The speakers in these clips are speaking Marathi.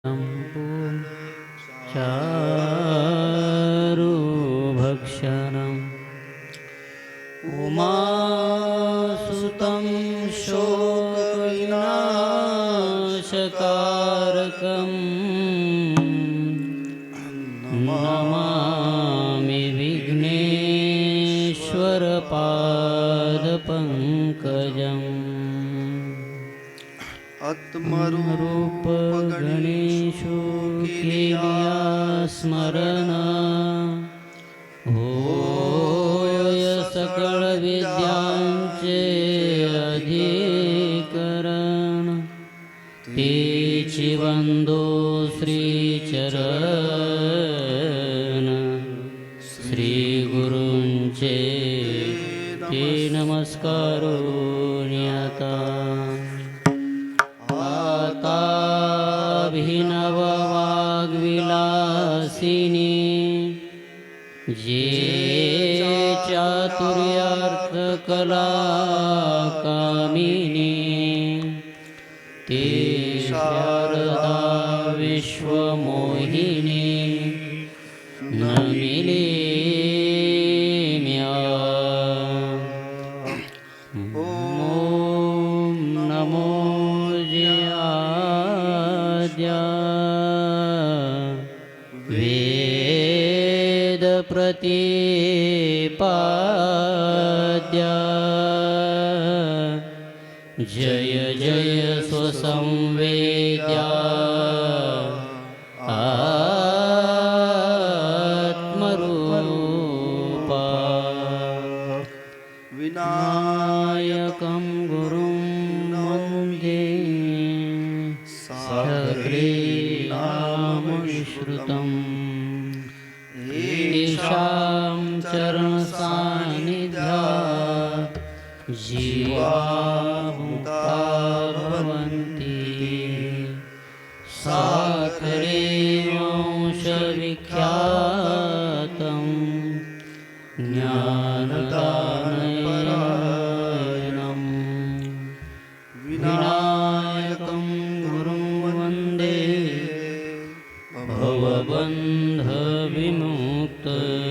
चारुभक्षणम् उमासुतं शोकविनाशकारकं नमामि विघ्नेश्वरपादपङ्कजम्। आत्मरूप गणेशो केलिया स्मरण होय सकळ विद्यांचे अधिकरण तेची वंदो श्रीचरण श्री गुरूंचे ते नमस्कारो न्याता अभिनव वाग्विलासिनी जे चातुर्यार्थ कला कामिनी ते शारदा विश्वमोहिनी नमिले म्या ओम नमो वेद प्रतिपाद्या जय जय स्वसंवेद्या आत्मरूपा विनायकं गुरुं वन्दे श्रुतम् येषां चरणसान्निध्यात् जीवा मुक्ता भवन्ति। साखरे वंशविख्यातं ज्ञानदानपरायणं विनायकं गुरुं वन्दे भवबन्ध विमुक्तये।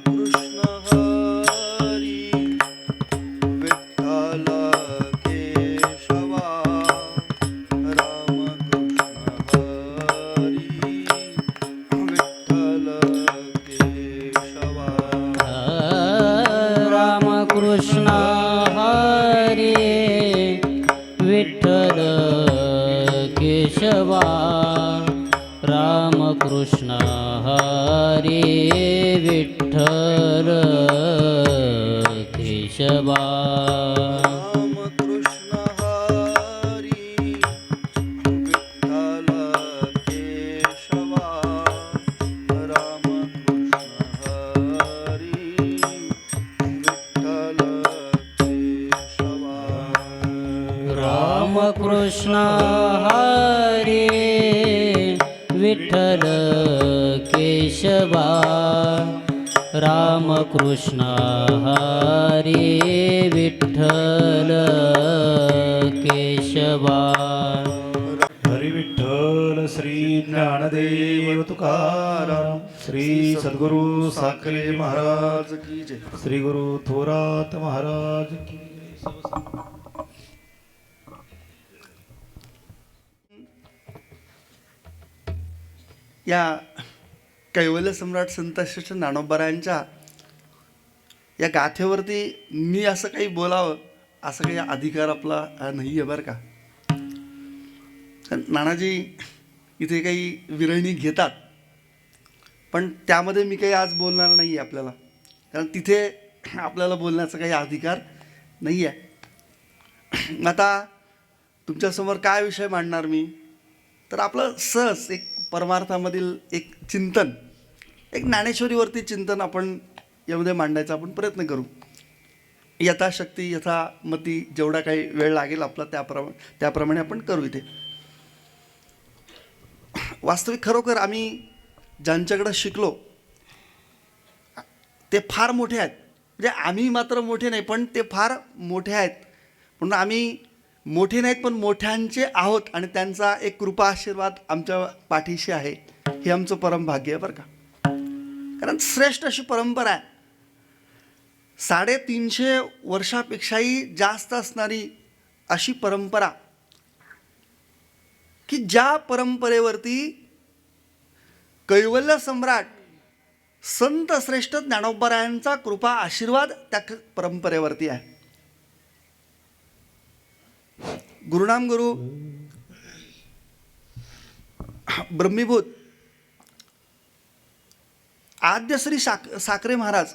कृष्ण हरी विठ्ठल केशवा राम कृष्ण हरी विठ्ठल केशवा राम कृष्ण हरी विठ्ठल केशवा राम कृष्ण हरी विठ्ठल केशवा राम कृष्ण हरी विठ्ठल केशवा राम कृष्ण हरी विठ्ठल केशवा राम कृष्ण हरी विठ्ठल केशवा राम कृष्ण हरी विठ्ठल केशवा। हरी विठ्ठल श्री ज्ञानदेव तुकाराम श्री सद्गुरु साखरे महाराज की जय। श्री गुरु थोरात महाराज की या कैवल्य सम्राट संतश्रेष्ठ ज्ञानोबारायांच्या या गाथेवरती मी असं काही बोलावं असं काही अधिकार आपला नाही आहे बरं का. नानाजी इथे काही विरळणी घेतात पण त्यामध्ये मी काही आज बोलणार नाही आहे आपल्याला, कारण तिथे आपल्याला बोलण्याचा काही अधिकार नाही आहे. आता तुमच्यासमोर काय विषय मांडणार मी, तर आपलं सहज एक परमार्थामधील एक चिंतन, एक ज्ञानेश्वरीवरती चिंतन आपण यामध्ये मांडायचा आपण प्रयत्न करू. यथाशक्ती यथामती जेवढा काही वेळ लागेल आपला त्याप्रमाणे आपण करू. इथे वास्तविक खरोखर आम्ही ज्यांच्याकडे शिकलो ते फार मोठे आहेत. म्हणजे आम्ही मात्र मोठे नाही, पण ते फार मोठे आहेत. म्हणून आम्ही मोठे नाहीत पण मोठ्यांचे आहोत आणि त्यांचा एक कृपा आशीर्वाद आमच्या पाठीशी आहे, हे आमचं परम भाग्य आहे बरं का. कारण श्रेष्ठ अशी परंपरा आहे, 350 वर्षापेक्षाही जास्त असणारी अशी परंपरा, की ज्या परंपरेवरती कैवल्य सम्राट संत श्रेष्ठ ज्ञानोबरायांचा कृपा आशीर्वाद त्या परंपरेवरती आहे. गुरुनाम गुरु ब्रह्मीभूत आद्य श्री साखरे महाराज,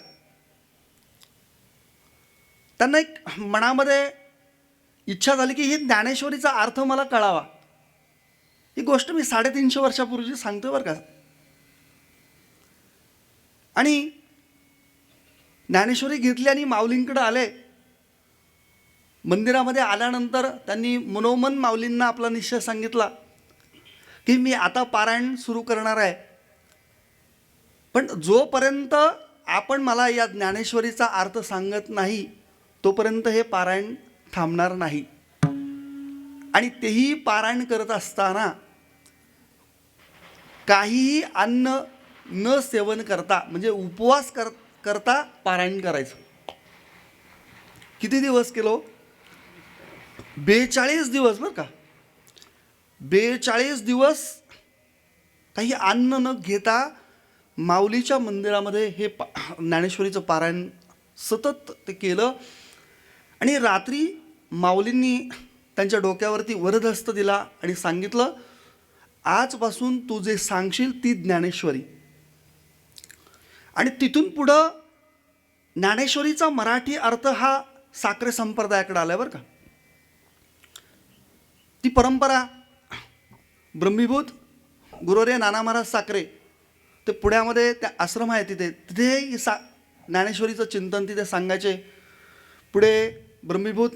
त्यांना एक मनामध्ये इच्छा झाली की ही ज्ञानेश्वरीचा अर्थ मला कळावा. ही गोष्ट मी 350 वर्षापूर्वी सांगतोय बरं का. आणि ज्ञानेश्वरी घेतली आणि माऊलींकडे आले. मंदिरामध्ये आल्यानंतर त्यांनी मनोमन माऊलींना आपला निश्चय सांगितला की मी आता पारायण सुरू करणार आहे, पण जोपर्यंत आपण मला या ज्ञानेश्वरीचा अर्थ सांगत नाही तोपर्यंत हे पारायण थांबणार नाही. आणि तेही पारायण करत असताना काहीही अन्न न सेवन करता, म्हणजे उपवास करता पारायण करायचं. किती दिवस केलो? 42 दिवस बरं का. 42 दिवस काही अन्न न घेता माऊलीच्या मंदिरामध्ये हे ज्ञानेश्वरीचं पारायण सतत ते केलं. आणि रात्री माऊलींनी त्यांच्या डोक्यावरती वरदहस्त दिला आणि सांगितलं, आजपासून तू जे सांगशील ती ज्ञानेश्वरी. आणि तिथून पुढं ज्ञानेश्वरीचा मराठी अर्थ हा साखरे संप्रदायाकडे आला बरं का. ती परंपरा ब्रह्मीभूत गुरुवर्य नाना महाराज साखरे, ते पुण्यामध्ये त्या आश्रम आहे तिथे ज्ञानेश्वरीचं चिंतन तिथे सांगायचे. पुढे ब्रह्मीभूत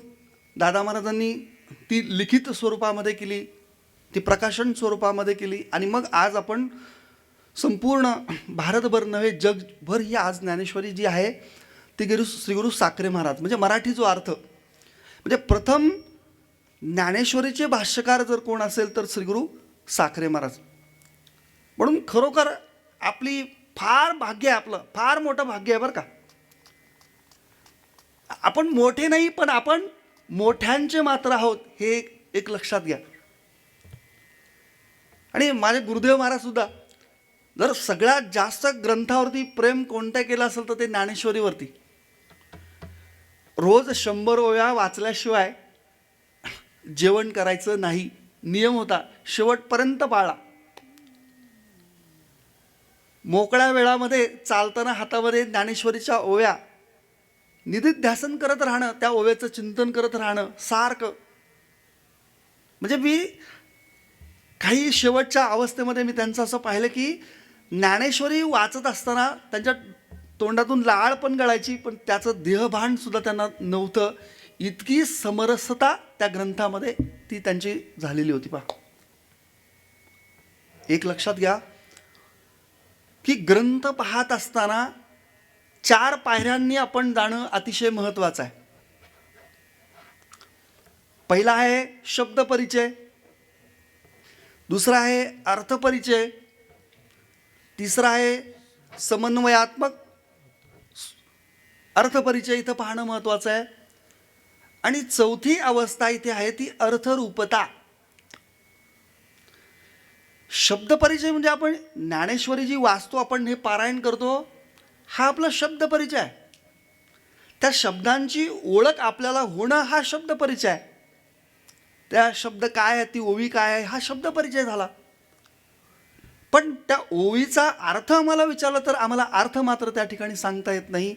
दादा महाराजांनी ती लिखित स्वरूपामध्ये केली, ती प्रकाशन स्वरूपामध्ये केली. आणि मग आज आपण संपूर्ण भारतभर नव्हे जगभर ही आज ज्ञानेश्वरी जी आहे ती श्रीगुरु साखरे महाराज, म्हणजे मराठी जो अर्थ, म्हणजे प्रथम ज्ञानेश्वरीचे भाष्यकार जर कोण असेल तर श्रीगुरु साखरे महाराज. म्हणून खरोखर आपली फार भाग्य आहे, आपलं फार मोठं भाग्य आहे बरं का. आपण मोठे नाही पण आपण मोठ्यांचे मात्र आहोत, हे एक लक्षात घ्या. आणि माझे गुरुदेव महाराज सुद्धा जर सगळ्यात जास्त ग्रंथावरती प्रेम कोणत्या केलं असेल तर ते ज्ञानेश्वरीवरती. रोज 100 ओव्या वाचल्याशिवाय जेवण करायचं नाही, नियम होता, शेवटपर्यंत पाळला. मोकळ्या वेळामध्ये चालताना हातामध्ये ज्ञानेश्वरीच्या ओव्या निधिध्यासन करत राहणं, त्या ओव्याचं चिंतन करत राहणं सारखं. म्हणजे मी काही शेवटच्या अवस्थेमध्ये मी त्यांचं असं पाहिलं की ज्ञानेश्वरी वाचत असताना त्यांच्या तोंडातून लाळ पण गळायची, पण त्याचं देहभान सुद्धा त्यांना नव्हतं. इतकी समरसता त्या ग्रंथामध्ये ती त्यांची झालेली होती. पहा, एक लक्षात घ्या की ग्रंथ पाहत असताना 4 पायऱ्यांनी आपण जाणं अतिशय महत्त्वाचं आहे. पहिला आहे शब्द परिचय, दुसरा आहे अर्थपरिचय, तिसरा आहे समन्वयात्मक अर्थपरिचय, इथं पाहणं महत्त्वाचं आहे. आणि चौथी अवस्था इथे आहे ती अर्थरूपता. शब्दपरिचय म्हणजे आपण ज्ञानेश्वरी जी वाचतो, आपण हे पारायण करतो, हा आपला शब्दपरिचय आहे. त्या शब्दांची ओळख आपल्याला होणं हा शब्दपरिचय आहे. त्या शब्द काय आहे, ती ओवी काय आहे, हा शब्दपरिचय झाला. पण त्या ओवीचा अर्थ आम्हाला विचारला तर आम्हाला अर्थ मात्र त्या ठिकाणी सांगता येत नाही,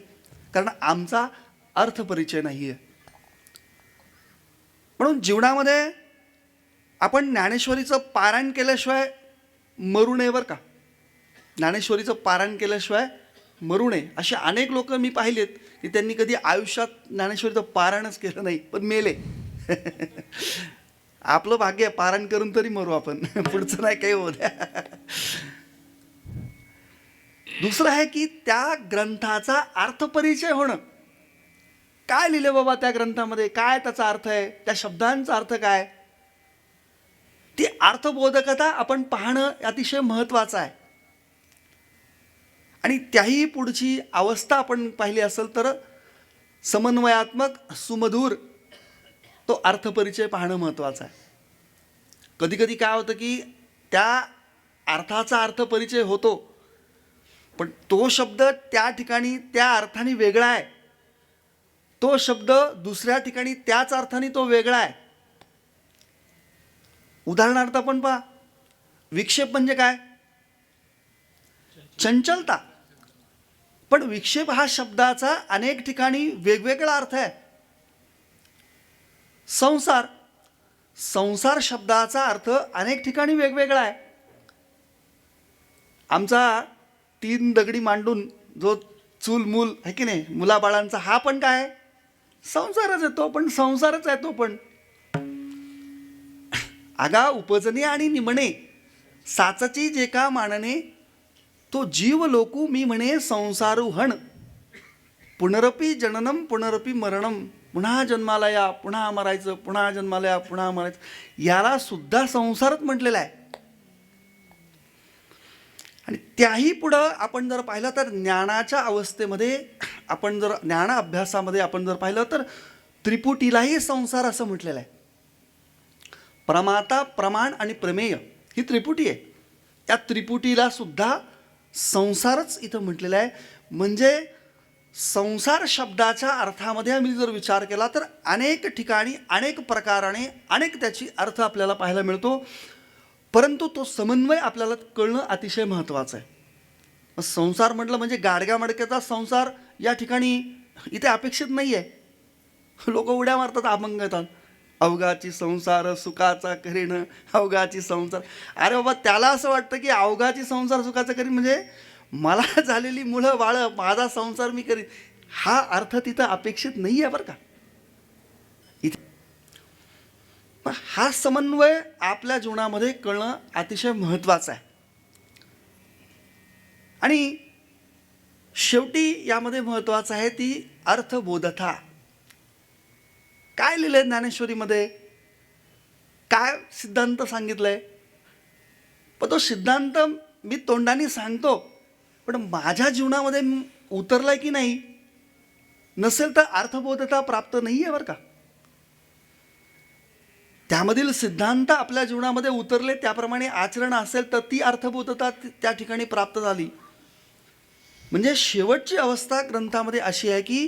कारण आमचा अर्थपरिचय नाही आहे. म्हणून जीवनामध्ये आपण ज्ञानेश्वरीचं पारायण केल्याशिवाय मरू नये बरं का. ज्ञानेश्वरीचं पारायण केल्याशिवाय मरू नये. असे अनेक लोक मी पाहिलेत की त्यांनी कधी आयुष्यात ज्ञानेश्वरीचं पारायणच केलं नाही पण मेले. आपलं भाग्य आहे, पारायण करून तरी मरू आपण, पुढचं नाही काही होऊ द्या. दुसरं आहे की त्या ग्रंथाचा अर्थपरिचय होणं. काय लिहिले बाबा त्या ग्रंथामध्ये, काय त्याचा अर्थ आहे, त्या शब्दांचा अर्थ काय, ती अर्थबोधकता आपण पाहणं अतिशय महत्त्वाचं आहे. आणि त्याही पुढची अवस्था आपण पाहिली असेल तर समन्वयात्मक सुमधुर तो अर्थपरिचय पाहणं महत्त्वाचं आहे. कधी कधी काय होतं की त्या अर्थाचा अर्थपरिचय होतो, पण तो शब्द त्या ठिकाणी त्या अर्थाने वेगळा आहे, तो शब्द दुसऱ्या ठिकाणी त्याच अर्थाने तो वेगळा आहे. उदाहरणार्थ आपण पहा, विक्षेप म्हणजे काय, चंचलता. पण विक्षेप हा शब्दाचा अनेक ठिकाणी वेगवेगळा अर्थ आहे. संसार, संसार शब्दाचा अर्थ अनेक ठिकाणी वेगवेगळा आहे. आमचा 3 दगडी मांडून जो चूल मूल आहे की नाही, मुलाबाळांचा, हा पण काय आहे, संसारच आहे. तो पण संसारच आहे. तो पण आगा उपजणे आणि निमणे साचची जे का मानणे, तो जीव लोकू मी म्हणे संसारुहण. पुनरपी जननम पुनरपी मरणम, पुन्हा जन्माला या, पुन्हा मरायचं, पुन्हा जन्माला या, पुन्हा मरायचं, याला सुद्धा संसारच म्हटलेला आहे. आणि त्याही पुढं आपण जर पाहिलं तर ज्ञानाच्या अवस्थेमध्ये, आपण जर ज्ञान अभ्यासामध्ये आपण जर पाहिलं तर त्रिपुटीलाही संसार असं म्हटलेलं आहे. प्रमाता, प्रमाण आणि प्रमेय ही त्रिपुटी आहे. त्या त्रिपुटीला सुद्धा संसारच इथं म्हटलेलं आहे. म्हणजे संसार शब्दाच्या अर्थामध्ये आम्ही जर विचार केला तर अनेक ठिकाणी अनेक प्रकाराने अनेक त्याची अर्थ आपल्याला पाहायला मिळतो. परंतु तो समन्वय आपल्याला कळणं अतिशय महत्त्वाचं आहे. संसार म्हटलं म्हणजे गाडग्या मडक्याचा संसार या ठिकाणी इथे अपेक्षित नाही आहे. लोक उड्या मारतात, अभंग येतात, अवघाची संसार सुखाचा करीन, अवघाची संसार. अरे बाबा, त्याला असं वाटतं की अवघाची संसार सुखाचा करीन म्हणजे मला झालेली मुलं बाळं, माझा संसार मी करीन. हा अर्थ तिथं अपेक्षित नाही आहे बरं का. इथे हा समन्वय आपल्या जीवनामध्ये कळणं अतिशय महत्त्वाचं आहे. आणि शेवटी यामध्ये महत्त्वाचं आहे ती अर्थबोधता. काय लिहिलंय ज्ञानेश्वरीमध्ये, काय सिद्धांत सांगितलंय, पण तो सिद्धांत मी तोंडाने सांगतो, पण माझ्या जीवनामध्ये उतरलाय की नाही, नसेल तर अर्थबोधता प्राप्त नाही आहे बरं का. त्यामधील सिद्धांत आपल्या जीवनामध्ये उतरले, त्याप्रमाणे आचरण असेल तर ती अर्थबोधता त्या ठिकाणी प्राप्त झाली. म्हणजे शेवटची अवस्था ग्रंथामध्ये अशी आहे की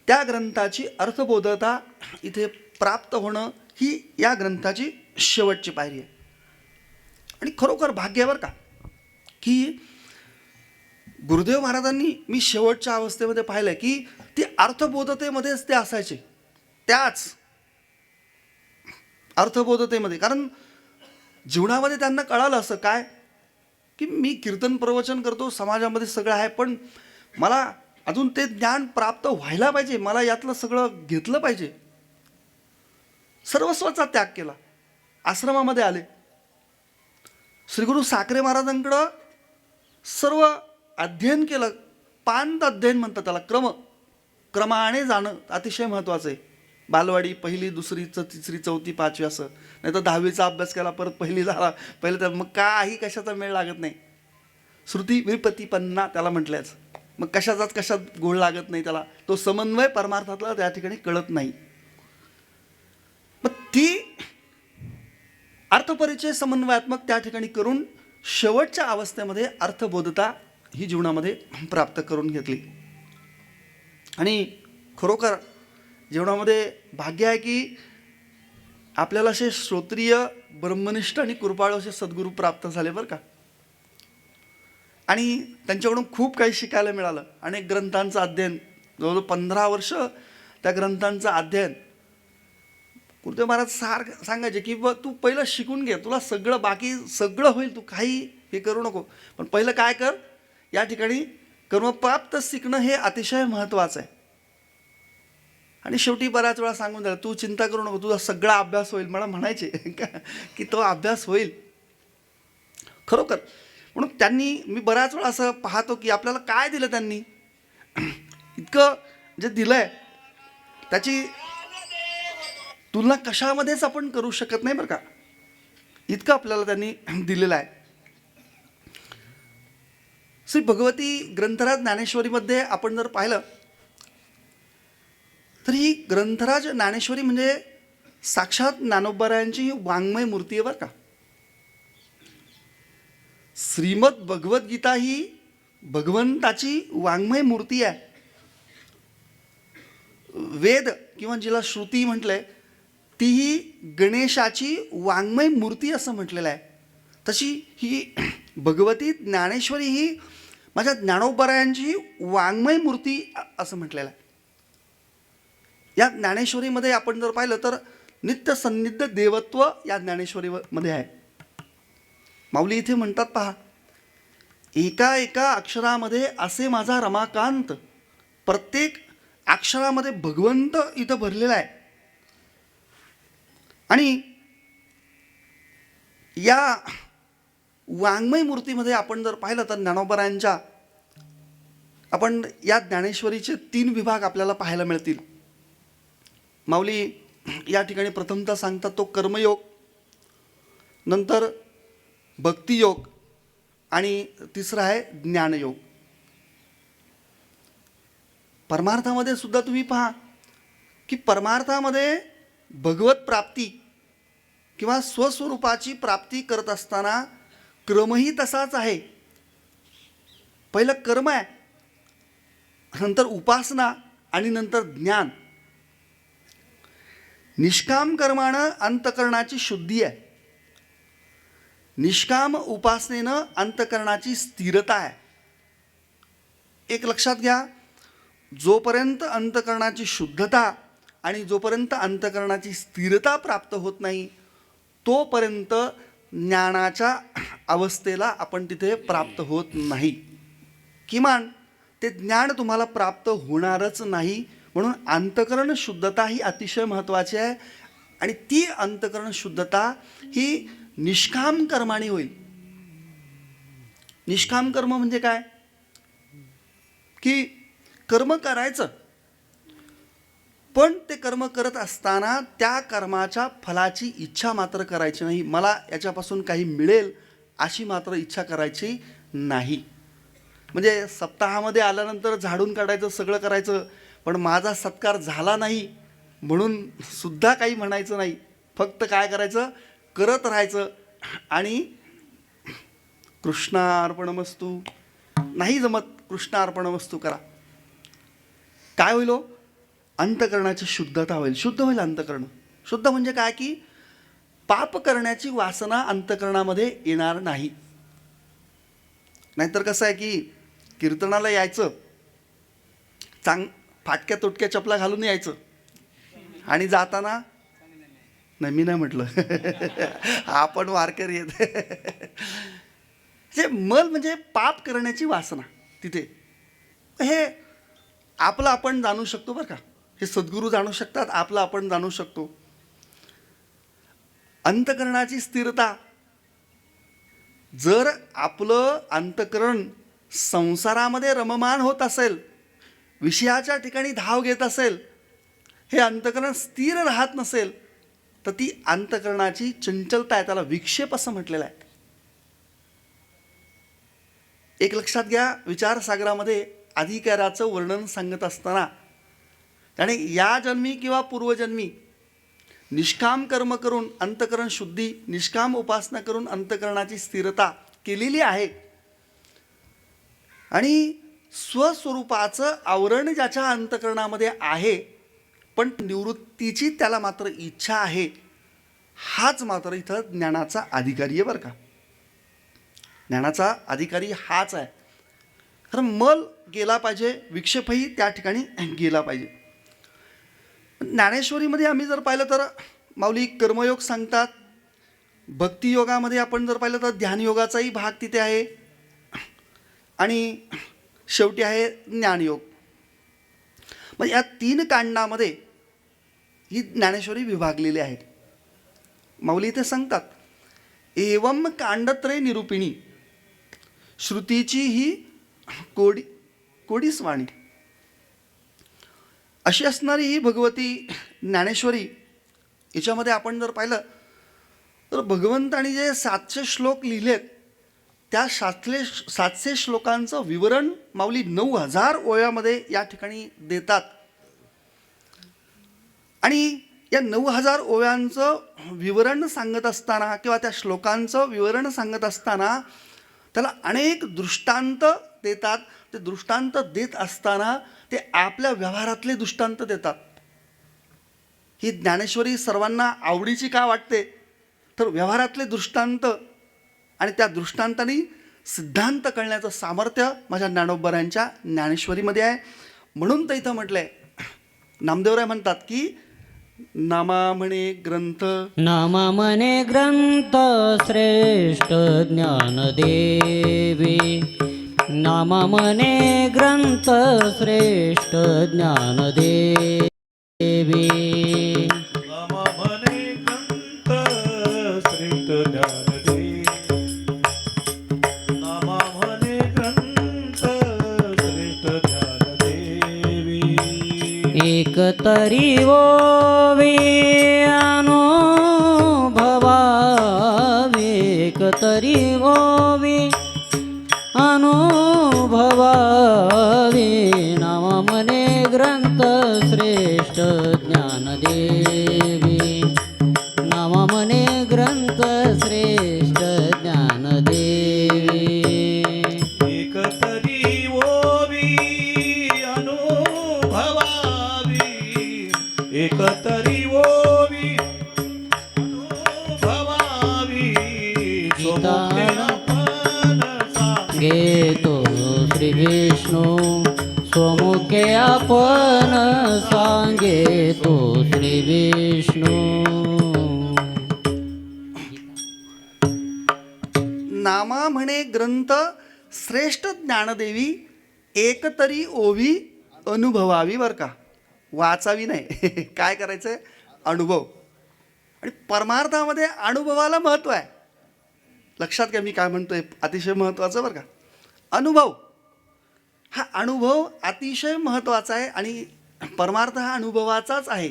त्या ग्रंथाची अर्थबोधता इथे प्राप्त होणं ही या ग्रंथाची शेवटची पायरी आहे. आणि खरोखर भाग्य आहे बरं का की गुरुदेव महाराजांनी मी शेवटच्या अवस्थेमध्ये पाहिलं की ती अर्थबोधतेमध्येच ते असायचे, त्याच अर्थबोधतेमध्ये. कारण जीवनामध्ये त्यांना कळालं असं काय की मी कीर्तन प्रवचन करतो, समाजामध्ये सगळं आहे, पण मला अजून ते ज्ञान प्राप्त व्हायला पाहिजे, मला यातलं सगळं घेतलं पाहिजे. सर्वस्वाचा त्याग केला, आश्रमामध्ये आले. श्रीगुरु साखरे महाराजांकडं सर्व अध्ययन केलं. पांत अध्ययन म्हणतात त्याला, क्रमाने जाणं अतिशय महत्त्वाचं आहे. बालवाडी 1ली 2री 3री 4थी 5वी असं, नाही तर 10वीचा अभ्यास केला, परत 1ली झाला, पहिलं तर मग काही कशाचा मेळ लागत नाही. श्रुती विपत्ती पन्ना त्याला म्हटल्याच, मग कशात गोळ लागत नाही त्याला. तो समन्वय परमार्थातला त्या ठिकाणी कळत नाही. मग ती अर्थपरिचय समन्वयात्मक त्या ठिकाणी करून शेवटच्या अवस्थेमध्ये अर्थबोधता ही जीवनामध्ये प्राप्त करून घेतली. आणि खरोखर जीवनामध्ये भाग्य आहे की आपल्याला असे श्रोत्रिय, ब्रह्मनिष्ठ आणि कृपाळू असे सद्गुरू प्राप्त झाले बरं का. आणि त्यांच्याकडून खूप काही शिकायला मिळालं. अनेक ग्रंथांचं अध्ययन, जवळजवळ 15 वर्ष त्या ग्रंथांचं अध्ययन. गुरुदेव महाराज सांगायचे की तू पहिलं शिकून घे, तुला सगळं बाकी सगळं होईल, तू काही हे करू नको, पण पहिलं काय कर, या ठिकाणी कर्मप्राप्त शिकणं हे अतिशय महत्त्वाचं आहे. आणि शेवटी बऱ्याच वेळा सांगून द्यायला, तू चिंता करू नको, तुझा सगळा अभ्यास होईल. मला म्हणायचे की तो अभ्यास होईल खरोखर. म्हणून त्यांनी, मी बऱ्याच वेळा असं पाहतो की आपल्याला काय दिलं त्यांनी, इतकं जे दिलं आहे त्याची तुलना कशामध्येच आपण करू शकत नाही बरं का, इतकं आपल्याला त्यांनी दिलेलं आहे. श्री भगवती ग्रंथराज ज्ञानेश्वरीमध्ये आपण जर पाहिलं तर ही ग्रंथराज ज्ञानेश्वरी म्हणजे साक्षात ज्ञानोबारायांची वाङ्मय मूर्ती आहे बरं का. श्रीमद भगवद्गीता ही भगवंताची वाङ्मय मूर्ती आहे. वेद किंवा जिला श्रुती म्हटलंय तीही गणेशाची वाङ्मय मूर्ती असं म्हटलेलं आहे. तशी ही भगवती ज्ञानेश्वरी ही माझ्या ज्ञानोबारायांची वाङ्मय मूर्ती असं म्हटलेलं आहे. या ज्ञानेश्वरीमध्ये आपण जर पाहिलं तर नित्य सन्निध देवत्व या ज्ञानेश्वरीमध्ये आहे. माऊली इथे म्हणतात पहा, एका एका अक्षरामध्ये असे माझा रमाकांत, प्रत्येक अक्षरामध्ये भगवंत इथं भरलेला आहे. आणि या वाङ्मय मूर्तीमध्ये आपण जर पाहिलं तर ज्ञानोबारायांच्या आपण या ज्ञानेश्वरीचे 3 विभाग आपल्याला पाहायला मिळतील. माऊली या ठिकाणी प्रथमतः सांगतात तो कर्मयोग, नंतर भक्तियोग आणि तिसरा आहे ज्ञानयोग. परमार्थामध्ये सुद्धा तुम्ही पहा की परमार्थामध्ये भगवत प्राप्ती किंवा स्वस्वरूपाची प्राप्ती करत असताना क्रमही तसाच आहे. पहिलं कर्म आहे, नंतर उपासना आणि नंतर ज्ञान. निष्काम कर्मानं अंतकरणाची शुद्धी आहे, निष्काम उपासनेनं अंतकरणाची स्थिरता आहे. एक लक्षात घ्या, जोपर्यंत अंतकरणाची शुद्धता आणि जोपर्यंत अंतकरणाची स्थिरता प्राप्त होत नाही तोपर्यंत ज्ञानाच्या अवस्थेला आपण तिथे प्राप्त होत नाही. किमान ते ज्ञान तुम्हाला प्राप्त होणारच नाही. म्हणून अंतकरण शुद्धता ही अतिशय महत्त्वाची आहे. आणि ती अंतकरण शुद्धता ही निष्काम कर्माने होईल. निष्काम कर्म म्हणजे काय की कर्म करायचं, पण ते कर्म करत असताना त्या कर्माच्या फलाची इच्छा मात्र करायची नाही. मला याच्यापासून काही मिळेल अशी मात्र इच्छा करायची नाही. म्हणजे सप्ताहामध्ये आल्यानंतर झाडून काढायचं, सगळं करायचं, पण माझा सत्कार झाला नाही म्हणून सुद्धा काही म्हणायचं नाही. फक्त काय करायचं, करत राहायचं आणि कृष्णार्पणमस्तु. नाही जमत कृष्णार्पणमस्तु करा. काय होईल हो? अंतकरणाची शुद्धता होईल. शुद्ध होईल अंतकरण. शुद्ध म्हणजे काय की पाप करण्याची वासना अंतकरणामध्ये येणार नाही. नाहीतर कसं आहे की कीर्तनाला यायचं, फाटक्या तुटक्या चपला घालून यायचं आणि जाताना नाही, मी नाही म्हटलं आपण वारकरी आहेत. जे मल म्हणजे पाप करण्याची वासना तिथे, हे आपलं आपण जाणू शकतो बरं का. हे सद्गुरू जाणू शकतात, आपलं आपण जाणू शकतो. अंतकरणाची स्थिरता, जर आपलं अंतकरण संसारामध्ये रममान होत असेल, विषयाच्या ठिकाणी धाव घेत असेल, हे अंतकरण स्थिर राहत नसेल तर ती अंतकरणाची चंचलता आहे, त्याला विक्षेप असं म्हटलेलं आहे. एक लक्षात घ्या, विचारसागरामध्ये अधिकाराचं वर्णन सांगत असताना त्याने या जन्मी किंवा पूर्वजन्मी निष्काम कर्म करून अंतकरण शुद्धी, निष्काम उपासना करून अंतकरणाची स्थिरता केलेली आहे. आणि स्वस्वरूपाचं आवरण ज्याच्या अंतकरणामध्ये आहे पण निवृत्तीची त्याला मात्र इच्छा आहे, हाच मात्र इथं ज्ञानाचा अधिकारी आहे बरं का. ज्ञानाचा अधिकारी हाच आहे. कारण मल गेला पाहिजे, विक्षेपही त्या ठिकाणी गेला पाहिजे. ज्ञानेश्वरीमध्ये आम्ही जर पाहिलं तर माऊली कर्मयोग सांगतात. भक्तियोगामध्ये आपण जर पाहिलं तर ध्यानयोगाचाही भाग तिथे आहे आणि शेवटी आहे ज्ञानयोग. मग या 3 कांडामध्ये ही ज्ञानेश्वरी विभागलेली आहे. माऊली इथे सांगतात, एवम कांडत्रय निरूपिणी श्रुतीची ही कोडीस वाणी. अशी असणारी ही भगवती ज्ञानेश्वरी, याच्यामध्ये आपण जर पाहिलं तर भगवंतानी जे 700 श्लोक लिहिलेत त्या 700 श्लोकांचं विवरण माऊली 9000 ओव्यामध्ये या ठिकाणी देतात. आणि या 9000 ओव्यांचं विवरण सांगत असताना किंवा त्या श्लोकांचं विवरण सांगत असताना त्याला अनेक दृष्टांत देतात. ते दृष्टांत देत असताना ते आपल्या व्यवहारातले दृष्टांत देतात. ही ज्ञानेश्वरी सर्वांना आवडीची का वाटते तर व्यवहारातले दृष्टांत आणि त्या दृष्टांतांनी सिद्धांत कळण्याचं सामर्थ्य माझ्या ज्ञानोबरायांच्या ज्ञानेश्वरीमध्ये आहे. म्हणून तर इथं म्हटलं आहे, नामदेवराय म्हणतात की नामा म्हणे ग्रंथ, नामा मने ग्रंथ श्रेष्ठ ज्ञानदेवी, नामा मने ग्रंथ श्रेष्ठ ज्ञानदेवी. नामा म्हणे ग्रंथ श्रेष्ठ ज्ञानदेवी, नामा म्हणे ग्रंथ श्रेष्ठ ज्ञानदेवी. एक तरी ओवी अनुभवावी, एक तरी ओवी अनुभवावी, नामा मने ग्रंथ श्रेष्ठ ज्ञानदेवी, नामा मने ग्रंथ श्रेष्ठ ज्ञानदेवी. एक तरी ओवी अनुभवावी, एक तरी ओवी अनुभवावी, सोमुखे आपण घेतो श्री विष्णू, स्वमुखे आपण सांगेतो श्री विष्णू. नामा म्हणे ग्रंथ श्रेष्ठ ज्ञानदेवी, एक तरी ओवी अनुभवावी. बरं का, वाचावी नाही. काय करायचं आहे, अनुभव. आणि परमार्थामध्ये अनुभवाला महत्त्व आहे. लक्षात घ्या मी काय म्हणतोय, अतिशय महत्त्वाचं बरं का. अनुभव हा अनुभव अतिशय महत्त्वाचा आहे आणि परमार्थ हा अनुभवाचाच आहे,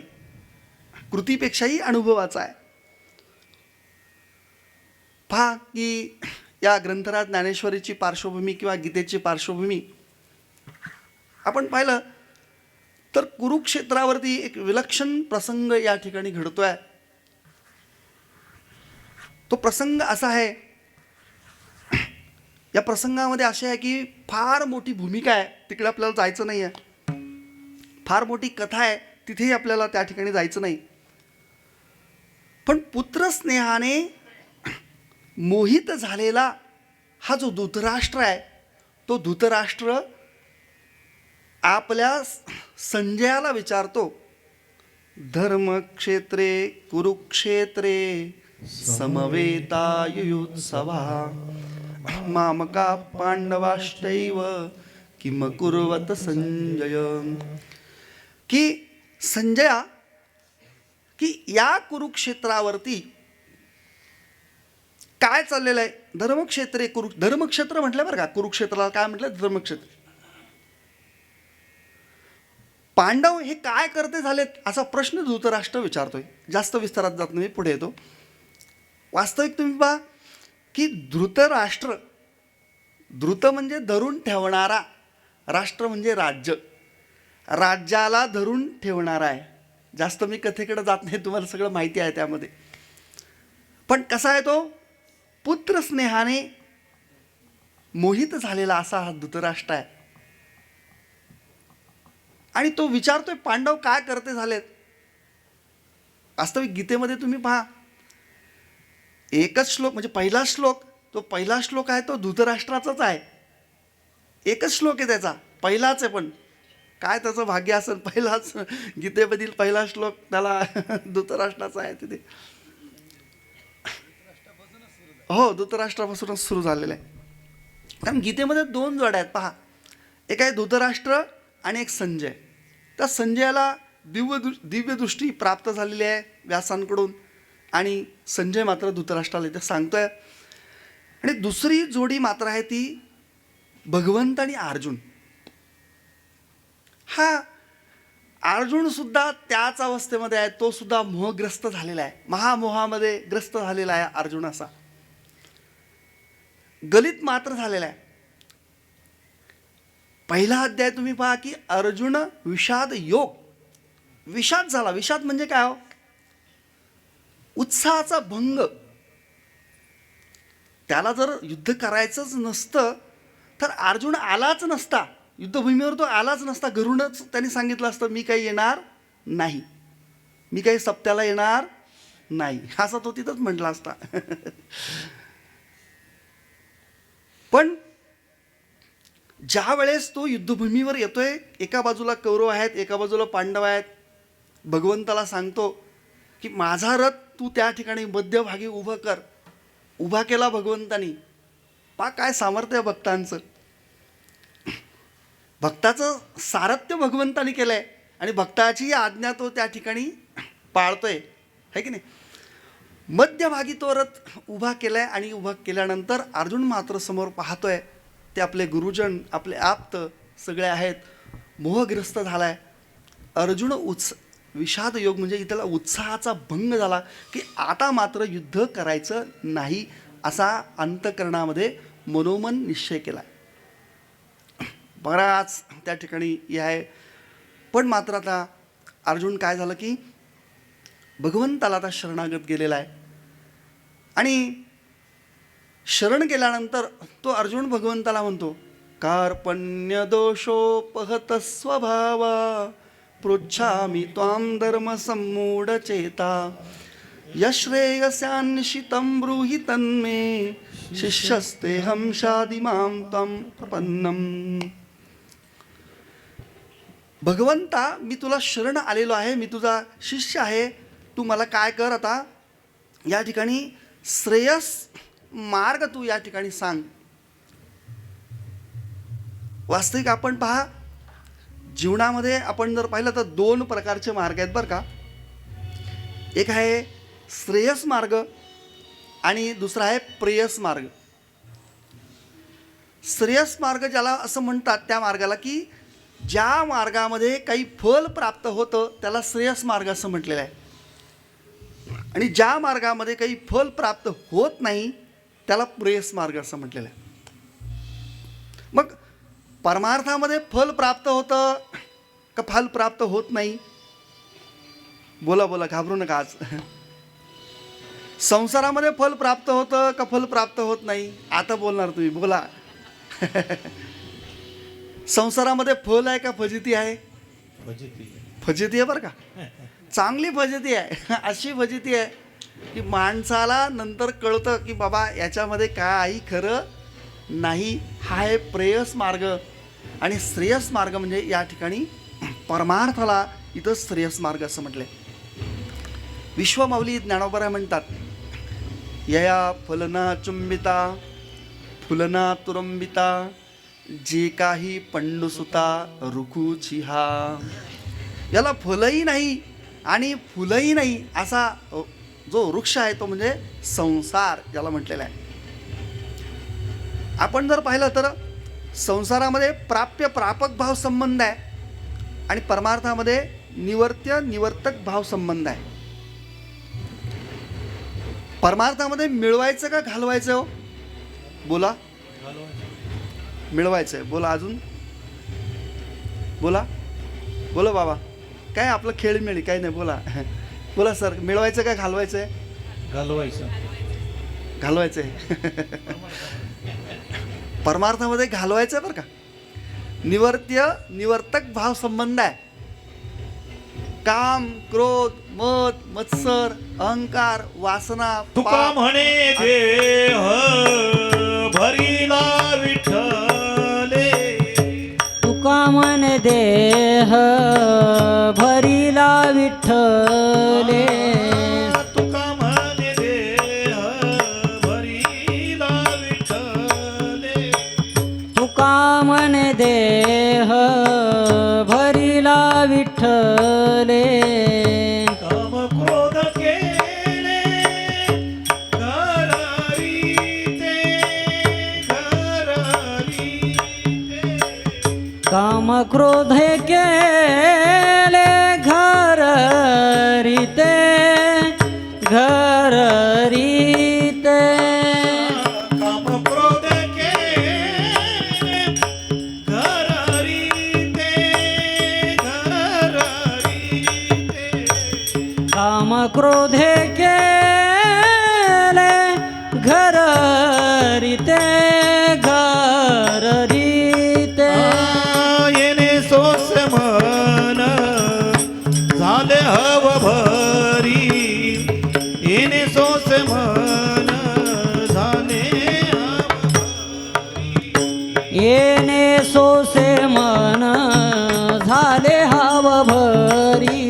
कृतीपेक्षाही अनुभवाचा आहे. पहा की या ग्रंथराज ज्ञानेश्वरीची पार्श्वभूमी किंवा गीतेची पार्श्वभूमी आपण पाहिलं तर कुरुक्षेत्रावरती एक विलक्षण प्रसंग या ठिकाणी घडतोय. तो प्रसंग असा आहे, या प्रसंगामध्ये असे आहे की फार मोठी भूमिका आहे, तिकडे आपल्याला जायचं नाही आहे. फार मोठी कथा आहे, तिथेही आपल्याला त्या ठिकाणी जायचं नाही. पण पुत्रस्नेहाने मोहित झालेला हा जो धृतराष्ट्र आहे, तो धृतराष्ट्र आपल्या संजयाला विचारतो, धर्मक्षेत्रे कुरुक्षेत्रे समवेतायुत्सवा मामका पांडवाश्चैव किम कुर्वत संजय. की संजया, की या कुरुक्षेत्रावरती काय चाललेलं आहे. धर्मक्षेत्रे धर्मक्षेत्र म्हटलं बरं का, कुरुक्षेत्राला काय म्हटलं, धर्मक्षेत्र. पांडव हे काय करते झालेत असा प्रश्न धृतराष्ट्र विचारतोय. जास्त विस्तारात जात नाही, पुढे येतो. वास्तविक तुम्ही पहा की धृतराष्ट्र, धृत म्हणजे धरून ठेवणारा, राष्ट्र म्हणजे राज्य, राज्याला धरून ठेवणारा आहे. जास्त मी कथेकडे जात नाही, तुम्हाला सगळं माहिती आहे त्यामध्ये. पण कसा आहे तो, पुत्रस्नेहाने मोहित झालेला असा हा धृतराष्ट्र आहे. आणि तो विचारतोय पांडव काय करते झालेत. वास्तविक गीतेमध्ये तुम्ही पहा, एकच श्लोक म्हणजे पहिला श्लोक, तो पहिला श्लोक आहे तो धृतराष्ट्राचाच आहे. एकच श्लोक आहे त्याचा, पहिलाच आहे. पण काय त्याचं भाग्य असेल, पहिलाच गीतेमधील पहिला श्लोक त्याला धृतराष्ट्राचा आहे तिथे. हो, धृतराष्ट्रापासूनच सुरू झालेलं आहे. कारण गीतेमध्ये दोन जोड्या आहेत पहा, एक आहे धृतराष्ट्र आणि एक संजय. त्या संजयाला दिव्यदृष्टी प्राप्त झालेली आहे व्यासांकडून, आणि संजय मात्र धृतराष्ट्राला इथे सांगतोय. आणि दुसरी जोडी मात्र आहे ती भगवंत आणि अर्जुन. हा अर्जुन सुद्धा त्याच अवस्थेमध्ये आहे. तो सुद्धा मोहग्रस्त झालेला आहे, महामोहामध्ये ग्रस्त झालेला आहे अर्जुन. असा गलित मात्र झालेला आहे. पहिला अध्याय तुम्ही पहा की अर्जुन विषाद योग, विषाद झाला. विषाद म्हणजे काय हो? उत्साहाचा भंग. त्याला जर युद्ध करायचंच नसतं तर अर्जुन आलाच नसता, युद्धभूमीवर तो आलाच नसता. घरूनच त्यांनी सांगितलं असतं मी काही येणार नाही, मी काही सप्त्याला येणार नाही, असं तो तिथंच म्हटला असता. पण ज्या वेळेस तो युद्धभूमीवर येतोय, एका बाजूला कौरव आहेत, एका बाजूला पांडव आहेत, भगवंताला सांगतो की माझा रथ तू त्या ठिकाणी मध्यभागी उभं कर. उभा केला भगवंतानी. पा काय सामर्थ्य भक्तांचं, भक्ताचं सारथ्य भगवंतानी केलंय आणि भक्ताची आज्ञा तो त्या ठिकाणी पाळतोय, है की नाही. मध्यभागी तो रथ उभा केलाय आणि उभा केल्यानंतर अर्जुन मात्र समोर पाहतोय. ते आपले गुरुजन, आपले आप्त सगळे आहेत. मोहग्रस्त झालाय अर्जुन. विषाद योग म्हणजे इथला उत्साहाचा भंग झाला की आता मात्र युद्ध करायचं नाही, असा अंतःकरणामध्ये मनोमन निश्चय केला. बराच त्या ठिकाणी हे आहे. पण मात्र आता अर्जुन काय झालं की भगवंताला आता शरणागत गेलेला आहे. आणि शरण गेल्यानंतर तो अर्जुन भगवंताला म्हणतो, कार्पण्य दोषोपहत स्वभावा पृच्छामि त्वां धर्म सम्मूढ चेता यश्रेयस्यान्निशितं ब्रूहि तन्मे शिष्यस्तेऽहं शाधि मां त्वं प्रपन्नम्. भगवंता, मी तुला शरण आलेलो आहे, मी तुझा शिष्य आहे. तू मला काय कर, आता या ठिकाणी श्रेयस मार्ग तू या ठिकाणी सांग. वास्तविक आपण पहा, जीवनामध्ये आपण जर पाहिलं तर दोन प्रकारचे मार्ग आहेत बरं का. एक आहे श्रेयस मार्ग आणि दुसरा आहे प्रेयस मार्ग. श्रेयस मार्ग ज्याला असं म्हणतात, त्या मार्गाला की ज्या मार्गामध्ये काही फल प्राप्त होतं त्याला श्रेयस मार्ग असं म्हटलेलं आहे. आणि ज्या मार्गामध्ये काही फल प्राप्त होत नाही त्याला प्रेयस मार्ग असं म्हटलेलं आहे. मग परमार्थामध्ये फल प्राप्त होतं का फल प्राप्त होत नाही? बोला बोला, घाबरू नका आज. संसारामध्ये फल प्राप्त होतं का फल प्राप्त होत नाही? आता बोलणार तुम्ही, बोला. संसारामध्ये फल आहे का फजिती आहे? फजिती आहे बरं का, चांगली फजिती आहे. अशी फजिती आहे की माणसाला नंतर कळतं की बाबा याच्यामध्ये काही खरं नाही. हा आहे प्रेयस मार्ग. आणि श्रेयस मार्ग म्हणजे या ठिकाणी परमार्थाला इथं श्रेयस मार्ग असं म्हटलंय. विश्वमाऊली ज्ञानोबा म्हणतात, यया फलना चुंबिता फुलना तुरंबिता जे काही पंडुसुता रुखुची हा. याला फलही नाही आणि फुलंही नाही असा जो वृक्ष आहे तो म्हणजे संसार ज्याला म्हटलेला आहे. आपण जर पाहिलं तर संसारामध्ये प्राप्य प्रापक भाव संबंध आहे आणि परमार्थामध्ये निवर्त्य निवर्तक भाव संबंध आहे. परमार्थामध्ये मिळवायचं का घालवायचं हो? बोला. मिळवायचं आहे. बोला अजून, बोला बोला बाबा. काय आपलं खेळमेळी काही नाही, बोला बोला सर. मिळवायचं का घालवायचं आहे? घालवायचं. घालवायचं आहे. परमार्थामध्ये घालवायचं आहे बरं का. निवर्त्य निवर्तक भाव संबंध आहे. काम, क्रोध, मद, मत्सर, अहंकार, वासना, तुका म्हणे देह भरिला विठ्ठले. तुका म्हणे देह भरिला विठ्ठले. तुका म्हणे देह भरिला विठ्ठले. तुका म्हणे देह भरिला विठ्ठले. काम क्रोध केले घरारी ते घरारी ते. काम क्रोध केले घर रीते काम क्रोध केले घर रीते घर रीते काम क्रोधे केले घर रीते घर रीते येणे सोस मन झाले हव भरी येणे सोस मन झाले हव येणे सोसे मन झाले हाव भरी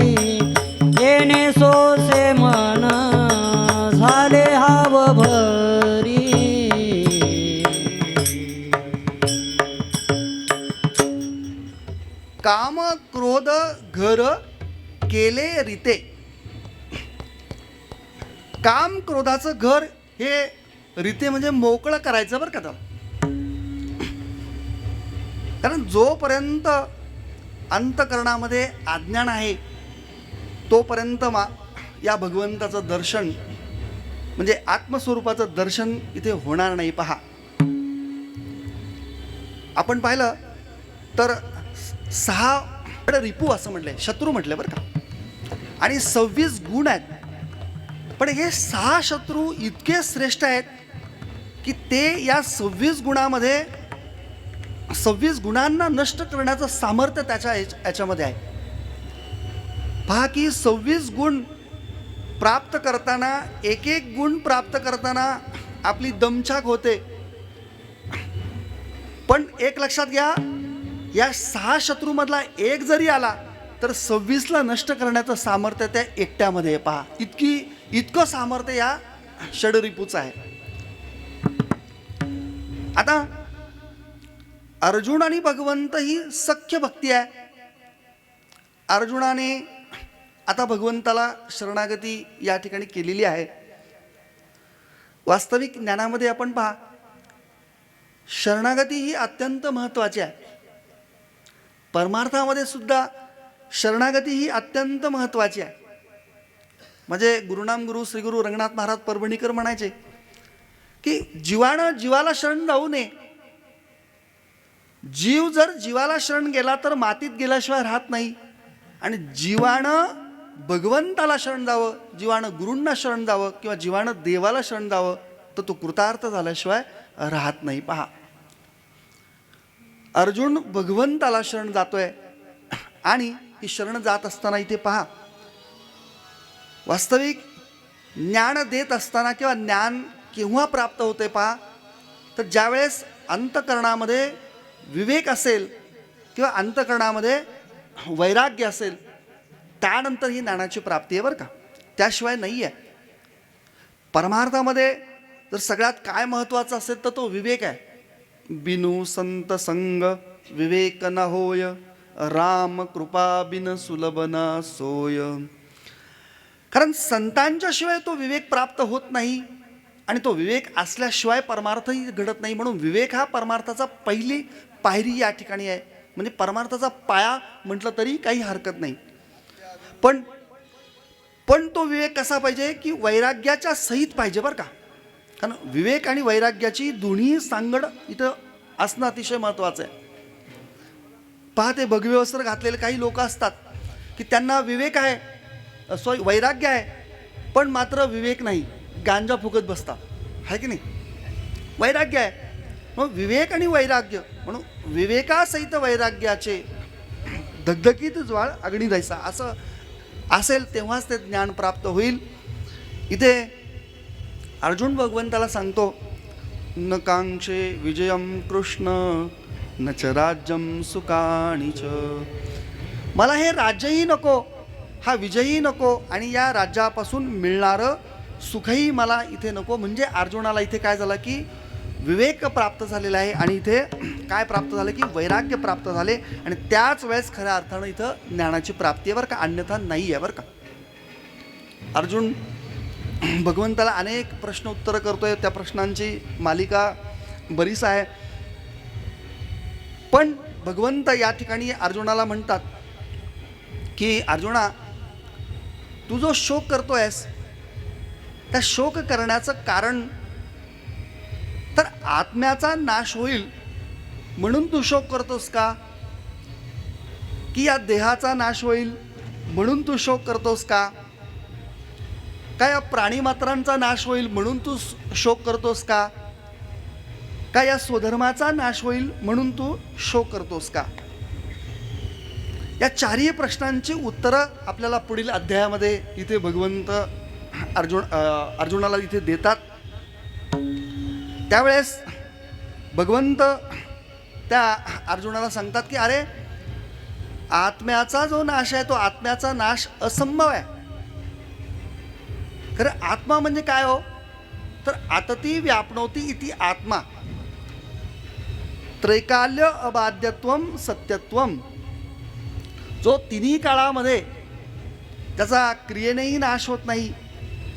येणे सोसे मन झाले हाव भरी काम क्रोध घर केले रीते. काम क्रोधाचं घर हे रीते म्हणजे मोकळं करायचं बरं का त्याला. कारण जोपर्यंत अंतकरणामध्ये अज्ञान आहे तोपर्यंत या भगवंताचं दर्शन म्हणजे आत्मस्वरूपाचं दर्शन इथे होणार नाही. पहा, आपण पाहिलं तर 6 रिपू असं म्हटलंय, शत्रू म्हटलंय बरं का, आणि 26 गुण आहेत. पण हे 6 शत्रू इतके श्रेष्ठ आहेत की ते या 26 गुणामध्ये 26 गुणांना नष्ट करण्याचं सामर्थ्य याच्यामध्ये आहे. पहा की 26 गुण प्राप्त करताना एक एक गुण प्राप्त करताना आपली दमछाक होते. पण एक लक्षात घ्या, या 6 शत्रूमधला एक जरी आला तर 26ला नष्ट करण्याचं सामर्थ्य त्या एकट्यामध्ये आहे. पहा, इतकं सामर्थ्य या षडरिपूचं आहे. आता अर्जुन आणि भगवंत ही सख्य भक्ती आहे. अर्जुनाने आता भगवंताला शरणागती या ठिकाणी केलेली आहे. वास्तविक ज्ञानामध्ये आपण पहा, शरणागती ही अत्यंत महत्त्वाची आहे. परमार्थामध्ये सुद्धा शरणागती ही अत्यंत महत्त्वाची आहे. म्हणजे गुरुनाम गुरु श्री गुरु रंगनाथ महाराज परभणीकर म्हणायचे की जीवानं जीवाला शरण जाऊ नये. जीव जर जीवाला शरण गेला तर मातीत गेल्याशिवाय राहत नाही. आणि जीवानं भगवंताला शरण जावं, जीवानं गुरूंना शरण जावं किंवा जीवानं देवाला शरण जावं तर तो कृतार्थ झाल्याशिवाय राहत नाही. पहा, अर्जुन भगवंताला शरण जातोय आणि ही शरण जात असताना इथे पहा, वास्तविक ज्ञान देत असताना किंवा ज्ञान केव्हा प्राप्त होते पहा, तर ज्यावेळेस अंतकरणामध्ये विवेक असेल किंवा अंतकरणामध्ये वैराग्य असेल त्यानंतर ही ज्ञानाची प्राप्ती आहे बरं का, त्याशिवाय नाही आहे. परमार्थामध्ये जर सगळ्यात काय महत्त्वाचं असेल तर तो विवेक आहे. बिनु संत संग विवेक न होय, राम कृपा बिन सुलभ न सोय. कारण संतांच्या शिवाय तो विवेक प्राप्त होत नाही आणि तो विवेक असल्याशिवाय परमार्थही घडत नाही. म्हणून विवेक हा परमार्थाचा पहिली पायरी या ठिकाणी आहे. म्हणजे परमार्थाचा पाया म्हटलं तरी काही हरकत नाही. पण तो विवेक कसा पाहिजे की वैराग्याच्या सहित पाहिजे बरं का. कारण विवेक आणि वैराग्याची दोन्ही सांगड इथं असणं अतिशय महत्त्वाचं आहे. पहा, ते भगवे वस्त्र घातलेले काही लोक असतात की त्यांना विवेक आहे, वैराग्य आहे, पण मात्र विवेक नाही, गांजा फुकत बसतात, आहे की नाही. वैराग्य आहे मग विवेक आणि वैराग्य, म्हणून विवेकासहित वैराग्याचे धगधगीत ज्वाळ अग्नी जायचा असं असेल तेव्हाच ते ज्ञान प्राप्त होईल. इथे अर्जुन भगवंताला सांगतो, न कांक्षे विजयम कृष्ण न च राज्यम सुखाणी च. मला हे राज्यही नको, हा विजयही नको आणि या राज्यापासून मिळणारं सुखही मला इथे नको. म्हणजे अर्जुनाला इथे काय झालं की विवेक प्राप्त झालेला आहे आणि इथे काय प्राप्त झालं की वैराग्य प्राप्त झाले आणि त्याच वेळेस खऱ्या अर्थानं इथं ज्ञानाची प्राप्ती आहे बरं का, अन्यथा नाही आहे बरं का. अर्जुन भगवंताला अनेक प्रश्न उत्तरं करतोय, त्या प्रश्नांची मालिका बरीच आहे. पण भगवंत या ठिकाणी अर्जुनाला म्हणतात की अर्जुना, तू जो शोक करतोयस त्या शोक करण्याचं कारण तर आत्म्याचा नाश होईल म्हणून तू शोक करतोस का, की या देहाचा नाश होईल म्हणून तू शोक करतोस का, का या प्राणीमात्रांचा नाश होईल म्हणून तू शोक करतोस का, का या स्वधर्माचा नाश होईल म्हणून तू शोक करतोस का. या चारही प्रश्नांची उत्तरं आपल्याला पुढील अध्यायामध्ये इथे भगवंत अर्जुनाला इथे देतात. त्यावेळेस भगवंत त्या अर्जुनाला सांगतात की अरे, आत्म्याचा जो नाश आहे तो आत्म्याचा नाश असंभव आहे. खरं आत्मा म्हणजे काय हो, तर आतती व्यापनोती इति आत्मा, त्रैकाल्य अबाध्यत्वम सत्यत्वम. जो तिन्ही काळामध्ये त्याचा क्रियेनेही नाश होत नाही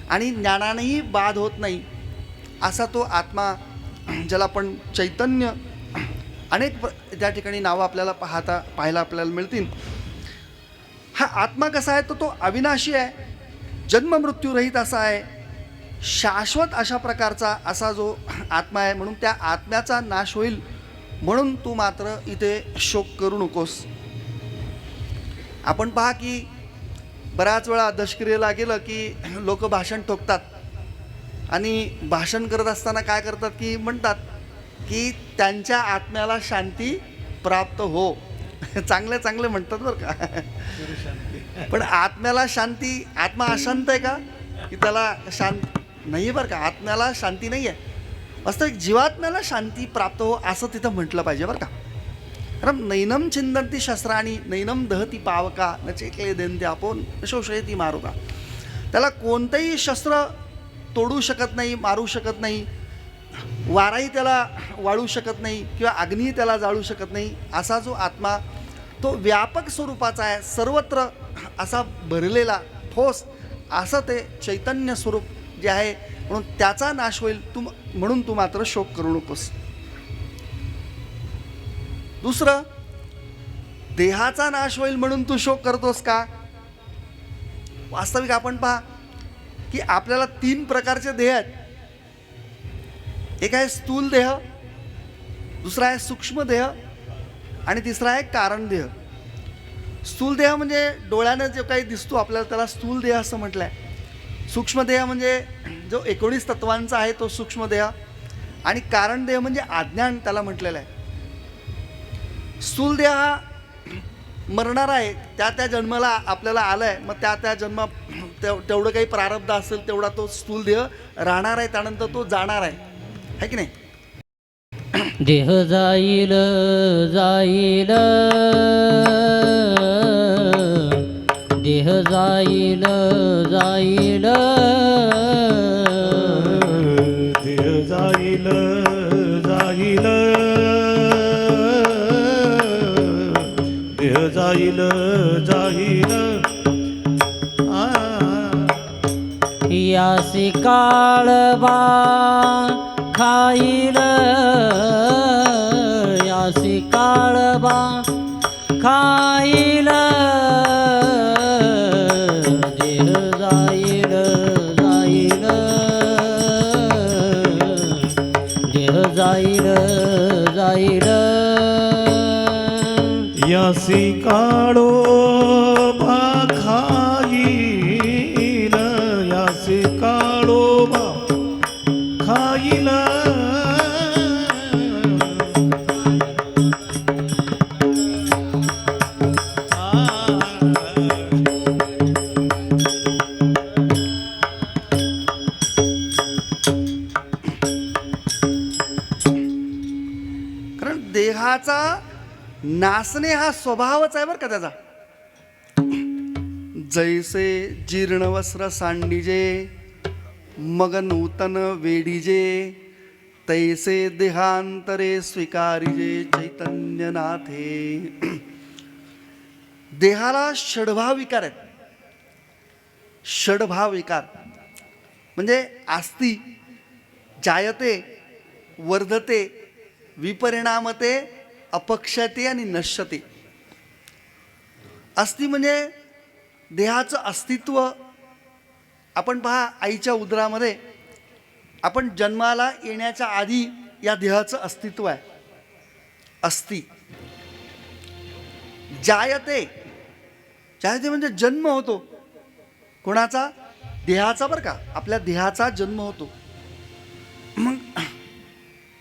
आणि ज्ञानानेही बाध होत नाही असा तो आत्मा, ज्याला आपण चैतन्य, अनेक त्या ठिकाणी नावं आपल्याला पाहायला आपल्याला मिळतील. हा आत्मा कसा आहे, तो अविनाशी आहे, जन्ममृत्यूरहित असा आहे, शाश्वत अशा प्रकारचा असा जो आत्मा आहे. म्हणून त्या आत्म्याचा नाश होईल म्हणून तू मात्र इथे शोक करू नकोस. आपण पहा की बऱ्याच वेळा दशक्रियेला गेलं की लोक भाषण ठोकतात आणि भाषण करत असताना काय करतात की म्हणतात की त्यांच्या आत्म्याला शांती प्राप्त हो. चांगले म्हणतात बरं का, पण आत्म्याला शांती, आत्मा अशांत आहे का की त्याला शांत नाही बरं का, आत्म्याला शांती नाही आहे. वास्तविक जीवात्म्याला शांती प्राप्त हो असं तिथं म्हटलं पाहिजे बरं का. कारण नैनम छिंदंती शस्त्राणी नैनम दहती पावका न चेकले देनते आपण शोषयती मारुका. त्याला कोणतंही शस्त्र तोडू शकत नाही, मारू शकत नाही, वाराही त्याला वाळू शकत नाही किंवा अग्नी त्याला जाळू शकत नाही. असा जो आत्मा तो व्यापक स्वरूपाचा आहे, सर्वत्र असा भरलेला ठोस असं ते चैतन्य स्वरूप जे आहे. म्हणून त्याचा नाश होईल म्हणून तू मात्र शोक करू नकोस. दुसरं, देहाचा नाश होईल म्हणून तू शोक करतोस का. वास्तविक आपण पहा की आपल्याला 3 प्रकारचे देह आहेत. एक आहे स्थूल देह, दुसरा आहे सूक्ष्म देह आणि तिसरा आहे कारण देह. स्थूल देह म्हणजे डोळ्यानं जे काही दिसतो आपल्याला त्याला स्थूल देह असं म्हटलं आहे. सूक्ष्म देह म्हणजे जो 19 तत्वांचा आहे तो सूक्ष्म देह आणि कारण देह म्हणजे अज्ञान त्याला म्हटलेलं आहे. स्थूल देह हा मरणार आहे, त्या जन्माला आपल्याला आला आहे, मग त्या जन्म तेवढं काही प्रारब्ध असेल तेवढा तो स्थूल देह राहणार आहे, त्यानंतर तो जाणार आहे की नाही. देह जाईल जाईल देह जाईल जाईल देह जाईल जाईल देह जाईल जाईल यासी काळबा खाईल यासी काळबा खाईल देह जाईल जाईल देह जाईल जाईल यासी काळो खाईल यासी काळो खाईल कारण देहाचा नासणे हा स्वभावच आहे बरं का त्याचा. जैसे जीर्ण वस्त्र सांडिजे मग नूतन वेडीजे तैसे देहांतरे स्वीकारिजे चैतन्यनाथे. देहाला षडभाव विकार आहेत. षडभाव विकार म्हणजे आस्ती, जायते, वर्धते, विपरिणामते, अपक्षते आणि नश्यते. अस्ति म्हणजे देहाचं अस्तित्व आपण पहा, आईच्या उदरामध्ये आपण जन्माला येण्याच्या आधी या देहाचं अस्तित्व आहे. अस्ति जायते, जायते म्हणजे जन्म होतो. कोणाचा? देहाचा, बरं का, आपल्या देहाचा जन्म होतो. मग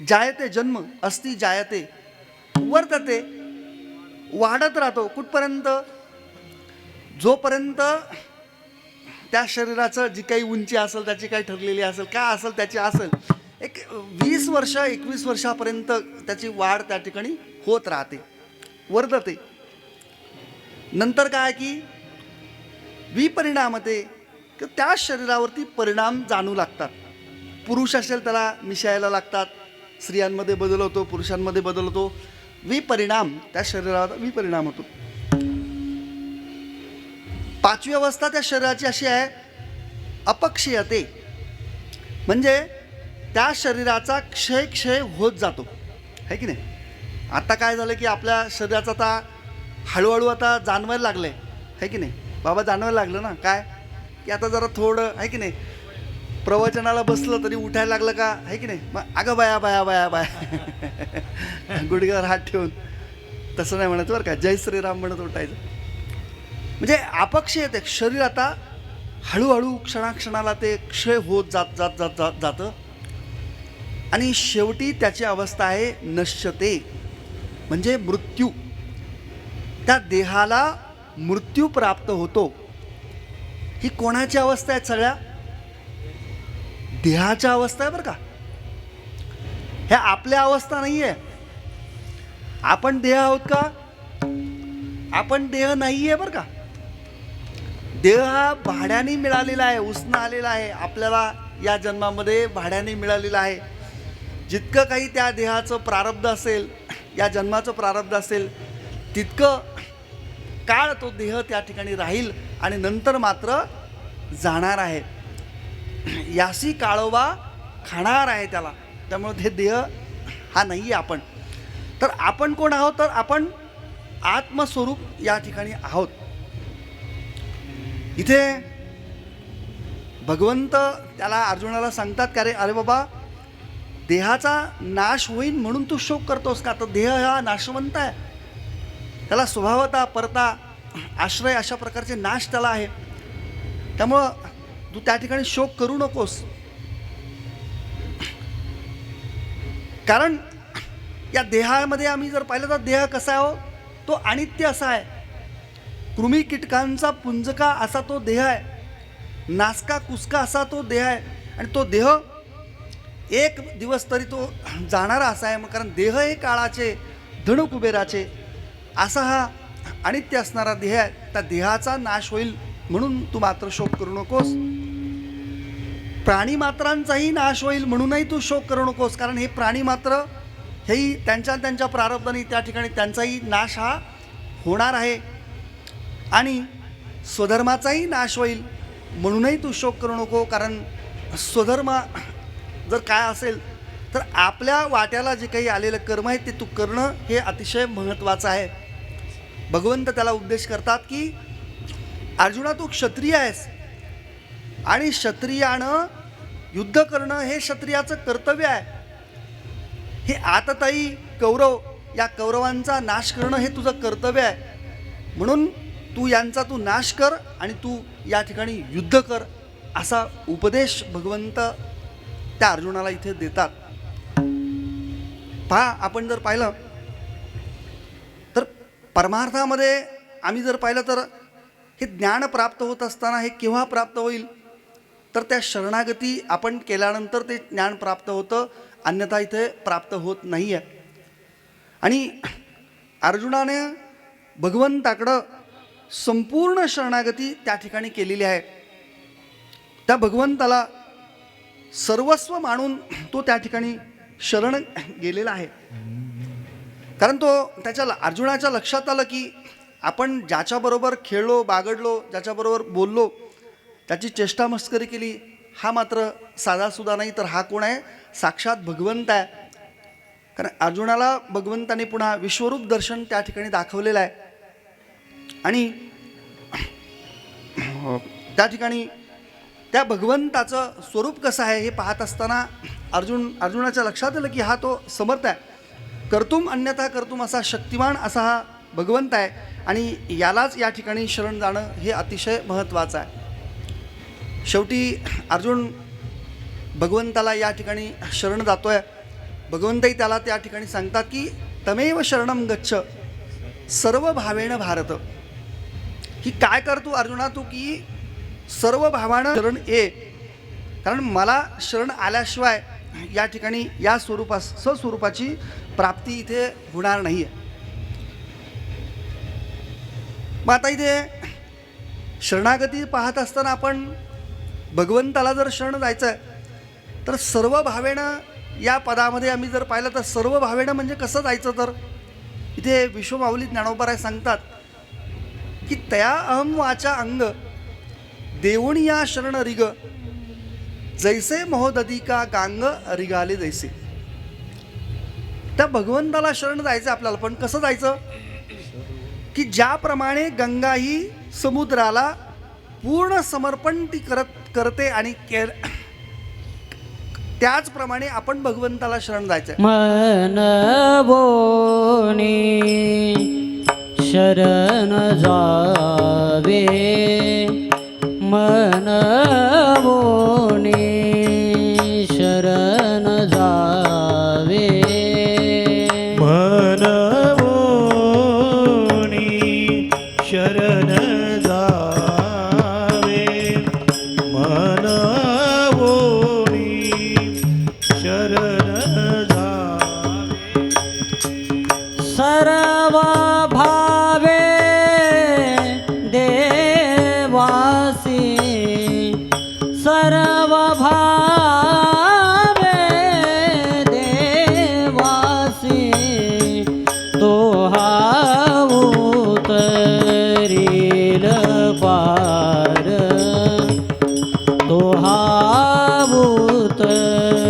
जायते जन्म, अस्ति जायते, वर्तते, वाढत राहतो. कुठपर्यंत? जोपर्यंत त्या शरीराचं जी काही उंची असेल, त्याची काही ठरलेली असेल, काय असेल त्याची असेल, एक 20 वर्ष 21 वर्षापर्यंत त्याची वाढ त्या ठिकाणी होत राहते, वर्धते. नंतर काय की विपरिणामते, की त्या शरीरावरती परिणाम जाणू लागतात. पुरुष असेल त्याला मिशायला लागतात, स्त्रियांमध्ये बदल होतो, पुरुषांमध्ये बदल होतो. विपरिणाम, त्या शरीरावर विपरिणाम होतो. 5वी अवस्था त्या शरीराची अशी आहे, अपक्षयते, म्हणजे त्या शरीराचा क्षय होत जातो, है की नाही. आता काय झालं की आपल्या शरीराचं आता हळूहळू आता जाणवायला लागलं आहे, है की नाही बाबा, जाणवायला लागलं ना. काय की आता जरा थोडं, है की नाही, प्रवचनाला बसलं तरी उठायला लागलं का, है की नाही. मग अगं बाया बाया बाया बाया गुडघ्यावर हात ठेवून, तसं नाही म्हणत बरं का, जय श्रीराम म्हणत उठायचं. म्हणजे अपक्षय येते, शरीर आता हळूहळू क्षणाक्षणाला ते क्षय होत जातं आणि शेवटी त्याची अवस्था आहे नश्यते, म्हणजे मृत्यू. त्या देहाला मृत्यू प्राप्त होतो. ही कोणाची अवस्था आहे? सगळ्या देहाच्या अवस्था आहे बरं का. ह्या आपल्या अवस्था नाही आहे. आपण देह आहोत का? आपण देह नाही आहे बरं का. देह हा भाड्याने मिळालेला आहे, उसनं आलेला आहे, आपल्याला या जन्मामध्ये भाड्याने मिळालेला आहे. जितकं काही त्या देहाचं प्रारब्ध असेल, या जन्माचं प्रारब्ध असेल, तितकं काळ तो देह त्या ठिकाणी राहील आणि नंतर मात्र जाणार आहे. यासी काळोबा खाणार आहे त्याला. त्यामुळे हे देह हा नाही आहे आपण. तर आपण कोण आहोत? तर आपण आत्मस्वरूप या ठिकाणी आहोत. इथे भगवंत त्याला अर्जुनाला सांगतात का रे, अरे बाबा, देहाचा नाश होईल म्हणून तू शोक करतोस का? तर देह हा नाशवंत आहे, त्याला स्वभावता परता आश्रय अशा प्रकारचे नाश त्याला आहे. त्यामुळं तू त्या ठिकाणी शोक करू नकोस. कारण या देहामध्ये आम्ही जर पाहिलं तर देह कसा आहे हो, तो अनित्य असा आहे. कृमी कीटकांचा पुंजका असा तो देह आहे, नासका कुसका असा तो देह आहे. आणि तो देह एक दिवस तरी तो जाणारा असा आहे. मग कारण देह हे काळाचे, धन कुबेराचे असा हा अनित्य असणारा देह आहे. त्या देहाचा नाश होईल म्हणून तू मात्र शोक करू नकोस. प्राणीमात्रांचाही नाश होईल म्हणूनही तू शोक करू नकोस. कारण हे प्राणीमात्र हेही त्यांच्या प्रारब्धाने त्या ठिकाणी त्यांचाही नाश हा होणार आहे. आणि स्वधर्माचाही नाश होईल म्हणूनही तू शोक करू नको. कारण स्वधर्म जर काय असेल तर आपल्या वाट्याला जे काही आलेलं कर्म आहे ते तू करणं हे अतिशय महत्त्वाचं आहे. भगवंत त्याला उपदेश करतात की अर्जुना, तू क्षत्रिय आहेस आणि क्षत्रियानं युद्ध करणं हे क्षत्रियाचं कर्तव्य आहे. हे आतताई कौरव, या कौरवांचा नाश करणं हे तुझं कर्तव्य आहे. म्हणून तू नाश कर आणि तू या ठिकाणी युद्ध कर, असा उपदेश भगवंत त्या अर्जुनाला इथे देतात. पहा, आपण जर पाहिलं तर परमार्थामध्ये आम्ही जर पाहिलं तर हे ज्ञान प्राप्त होत असताना हे केव्हा प्राप्त होईल? तर त्या शरणागती आपण केल्यानंतर ते ज्ञान प्राप्त होतं, अन्यथा इथे प्राप्त होत नाही आहे. आणि अर्जुनाने भगवंताकडं संपूर्ण शरणागती त्या ठिकाणी केलेली आहे. त्या भगवंताला सर्वस्व मानून तो त्या ठिकाणी शरण गेलेला आहे. कारण तो अर्जुनाच्या लक्षात आलं की आपण ज्याच्याबरोबर खेळलो, बागडलो, ज्याच्याबरोबर बोललो, त्याची चेष्टा मस्करी केली, हा मात्र साधासुद्धा नाही, तर हा कोण आहे? साक्षात भगवंत आहे. कारण अर्जुनाला भगवंताने पुन्हा विश्वरूप दर्शन त्या ठिकाणी दाखवलेलं आहे. आणि त्या ठिकाणी त्या भगवंताचं स्वरूप कसं आहे हे पाहत असताना अर्जुनाच्या लक्षात आलं की हा तो समर्थ आहे, कर्तुम अन्यथा कर्तुम असा शक्तिमान असा हा भगवंत आहे आणि यालाच या ठिकाणी शरण जाणं हे अतिशय महत्त्वाचं आहे. शेवटी अर्जुन भगवंताला या ठिकाणी शरण जातोय. भगवंतही त्याला त्या ठिकाणी सांगतात की तमेव शरणम गच्छ सर्व भावेन भारत, की काय कर तू अर्जुना, तू की सर्व भावानं शरण ये, कारण मला शरण आल्याशिवाय या ठिकाणी या स्वरूपाची प्राप्ती इथे होणार नाही आहे. मग आता इथे शरणागती पाहत असताना आपण भगवंताला जर शरण जायचं आहे तर सर्व भावेनं या पदामध्ये आम्ही जर पाहिलं तर सर्व भावेनं म्हणजे कसं जायचं, तर इथे विश्वमाऊली ज्ञानोबराय सांगतात की तया अहम वाचा अंग देऊणी या शरण रिग जैसे महोदधिका गांग रिगाले जैसे. त्या भगवंताला शरण जायचं आपल्याला, पण कसं जायचं की ज्याप्रमाणे गंगा ही समुद्राला पूर्ण समर्पण ती करते आणि त्याचप्रमाणे आपण भगवंताला शरण जायचं. मन बोनी शरण जावे, मन बोनी शरण जावे, मन बोनी शरण जावे, मन बोनी शरण जावे. सर्व भावे देवासी, सर्व भावे देवासी, तो हा उतरील पार, तो हा उतरील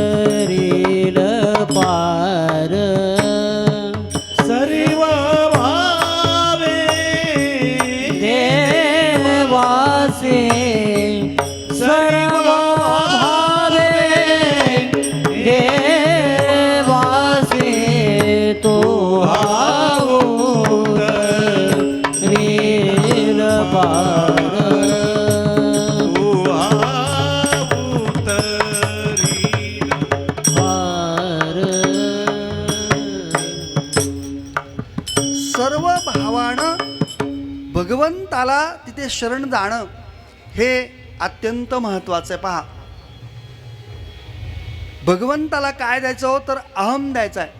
पार. सर्व भावे देवासी, सर्व भावे देवासी, तो हा उतरील पार. तू उतरील पार. सर्व भावानं भगवंताला तिथे शरण जाणं हे अत्यंत महत्त्वाचं आहे. पहा, भगवंताला काय द्यायचं हो, तर अहम द्यायचा आहे.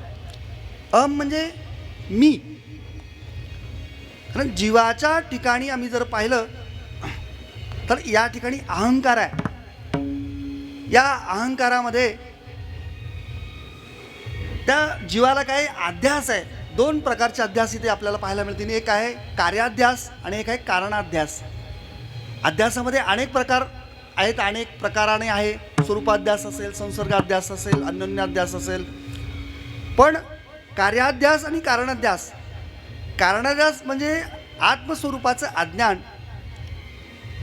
अहम म्हणजे मी. कारण जीवाच्या ठिकाणी आम्ही जर पाहिलं तर या ठिकाणी अहंकार आहे. या अहंकारामध्ये त्या जीवाला काही अध्यास आहे. दोन प्रकारचे अध्यास इथे आपल्याला पाहायला मिळतील. एक आहे कार्याध्यास आणि एक आहे कारणाध्यास. अध्यासामध्ये अनेक प्रकार आहेत, अनेक प्रकाराने आहे. स्वरूपाध्यास असेल, संसर्गाध्यास असेल, अन्योन्याध्यास असेल. पण कार्याध्यास आणि कारणाध्यास, कारणाध्यास म्हणजे आत्मस्वरूपाचं अज्ञान,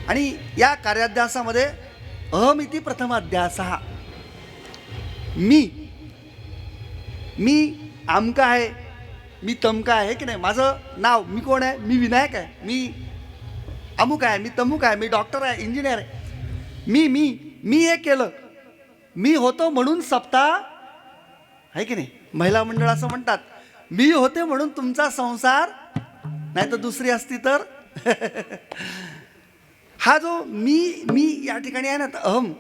आणि या कार्याध्यासामध्ये अहमिती प्रथमाध्यास. हा मी आमका आहे, मी तमका आहे की नाही. माझं नाव, मी कोण आहे, मी विनायक आहे, मी अमुक आहे, मी तमुक आहे, मी डॉक्टर आहे, इंजिनियर आहे. मी हे केलं, मी होतो म्हणून सप्ताह आहे की नाही. महिला मंडळ असं म्हणतात, मी होते म्हणून तुमचा संसार, नाही तर दुसरी असती तर. हा जो मी या ठिकाणी आहे ना, तर अहम,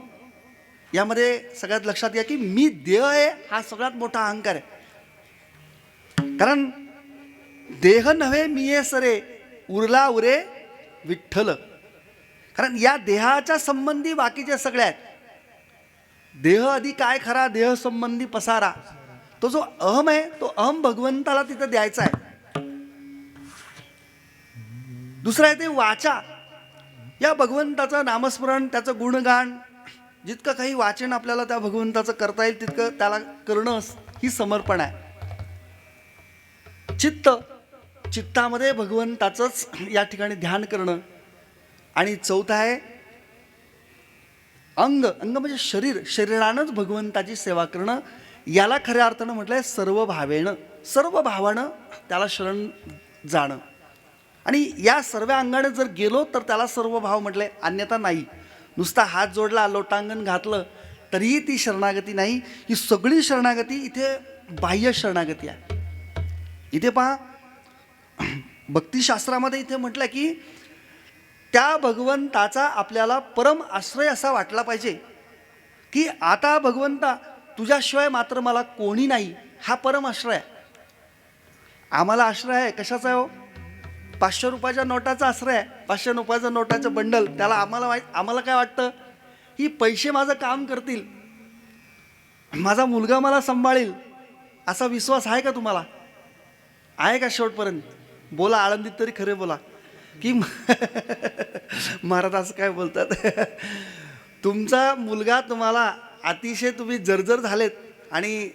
यामध्ये सगळ्यात लक्षात घ्या की मी देह आहे, हा सगळ्यात मोठा अहंकार आहे. कारण देह नव्हे मी ये सरे, उरला उरे विठ्ठल. कारण या देहाच्या संबंधी बाकीचे सगळे आहेत. देह आधी काय खरा, देह संबंधी पसारा. तो जो अहम आहे, तो अहम भगवंताला तिथं द्यायचा आहे. दुसरं आहे ते वाचा. या भगवंताचं नामस्मरण, त्याचं गुणगान, जितकं काही वाचन आपल्याला त्या भगवंताचं करता येईल तितकं त्याला करणं ही समर्पण आहे. चित्तामध्ये भगवंताचंच या ठिकाणी ध्यान करणं. आणि चौथं आहे अंग म्हणजे शरीरानंच भगवंताची सेवा करणं, याला खऱ्या अर्थानं म्हटलंय सर्व भावेनं, सर्व भावानं त्याला शरण जाणं. आणि या सर्व अंगाने जर गेलो तर त्याला सर्व भाव म्हटले, अन्यथा नाही. नुसता हात जोडला, लोटांगण घातलं तरीही ती शरणागती नाही. ही सगळी शरणागती इथे बाह्य शरणागती आहे. इथे पहा, भक्तिशास्त्रामध्ये इथे म्हटलं की त्या भगवंताचा आपल्याला परम आश्रय असा वाटला पाहिजे की आता भगवंता तुझ्याशिवाय मात्र मला कोणी नाही, हा परम आश्रय आहे. आम्हाला आश्रय आहे कशाचा आहे हो? 500 रुपयाच्या नोटाचा आश्रय आहे. 500 रुपयाचं नोटाचं बंडल, त्याला आम्हाला काय वाटतं की पैसे माझं काम करतील, माझा मुलगा मला सांभाळील, असा विश्वास आहे का तुम्हाला? आहे का? शेवटपर्यंत बोला, आळंदीत तरी खरे बोला की महाराज असं काय बोलतात तुमचा मुलगा तुम्हाला अतिशय तुम्ही जर्जर झालेत आणि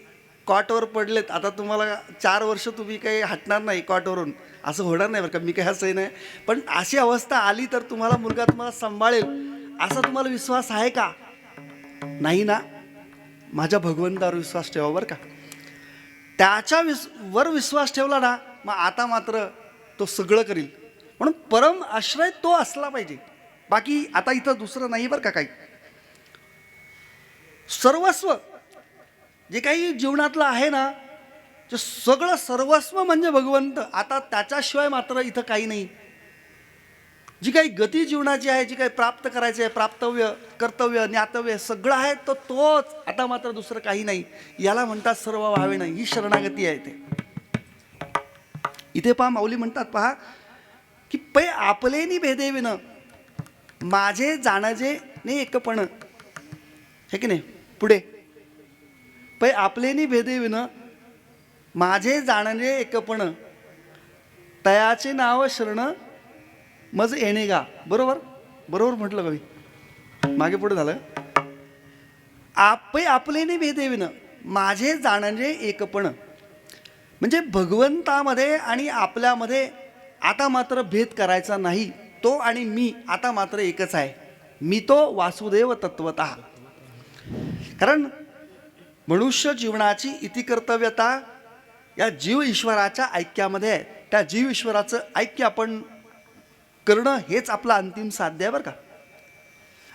कॉटवर पडलेत, आता तुम्हाला 4 वर्ष तुम्ही काही हटणार नाही कॉटवरून, असं होणार नाही बरं का, मी काही असंही नाही, पण अशी अवस्था आली तर तुम्हाला मुलगा तुम्हाला सांभाळेल असा तुम्हाला विश्वास आहे का? नाही ना. माझ्या भगवंतावर विश्वास ठेवा बरं का. त्याच्या वर विश्वास ठेवला ना, मग आता मात्र तो सगळं करील. म्हणून परम आश्रय तो असला पाहिजे. बाकी आता इथं दुसरं नाही बरं का काही. सर्वस्व जे काही जीवनातलं आहे ना, ते सगळं सर्वस्व म्हणजे भगवंत. आता त्याच्याशिवाय मात्र इथं काही नाही. जी काही गती जीवनाची आहे, जी काही प्राप्त करायची आहे, प्राप्तव्य, कर्तव्य, ज्ञातव्य सगळं आहे तो तोच. आता मात्र दुसरं काही नाही. याला म्हणतात सर्व व्हावे नाही. ही शरणागती आहे ते. इथे पहा, माऊली म्हणतात पहा की पै आपलेनी भेदेविन माझे जाणजे ने एकपण, हे की नाही. पुढे पै आपलेनी भेदेविन माझे जाणजे एकपण तयाचे नाव शरण मज येणे गा. बरोबर म्हटलं कवी, मागे पुढे झालं. पै आपलेनी भेदेविन माझे जाणजे एकपण, म्हणजे भगवंतामध्ये आणि आपल्यामध्ये आता मात्र भेद करायचा नाही. तो आणि मी आता मात्र एकच आहे. मी तो वासुदेव तत्वतः. कारण मनुष्य जीवनाची इतिकर्तव्यता या जीव ईश्वराच्या ऐक्यामध्ये आहे. त्या जीव ईश्वराचं ऐक्य आपण करणं हेच आपलं अंतिम साध्य आहे बरं का.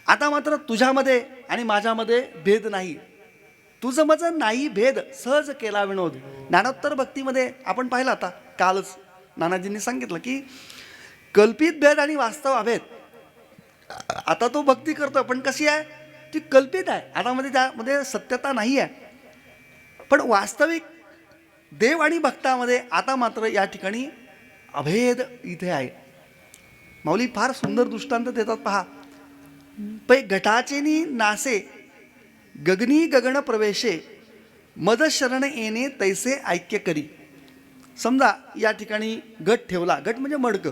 आता मात्र तुझ्यामध्ये आणि माझ्यामध्ये भेद नाही. तुझं माझं नाही भेद सहज केला विनोद. ज्ञानोत्तर भक्तीमध्ये आपण पाहिलं, आता कालच नानाजींनी सांगितलं की कल्पित भेद आणि वास्तव अभेद. आता तो भक्ती करतो पण कशी आहे ती कल्पित आहे. आता मध्ये त्यामध्ये सत्यता नाही आहे. पण वास्तविक देव आणि भक्तामध्ये आता मात्र या ठिकाणी अभेद इथे आहे. माऊली फार सुंदर दृष्टांत देतात पहा. पै घटाचेनी नासे गगनी गगन प्रवेशे मद शरण येणे तैसे ऐक्य करी. समजा या ठिकाणी घट ठेवला, घट म्हणजे मडकं,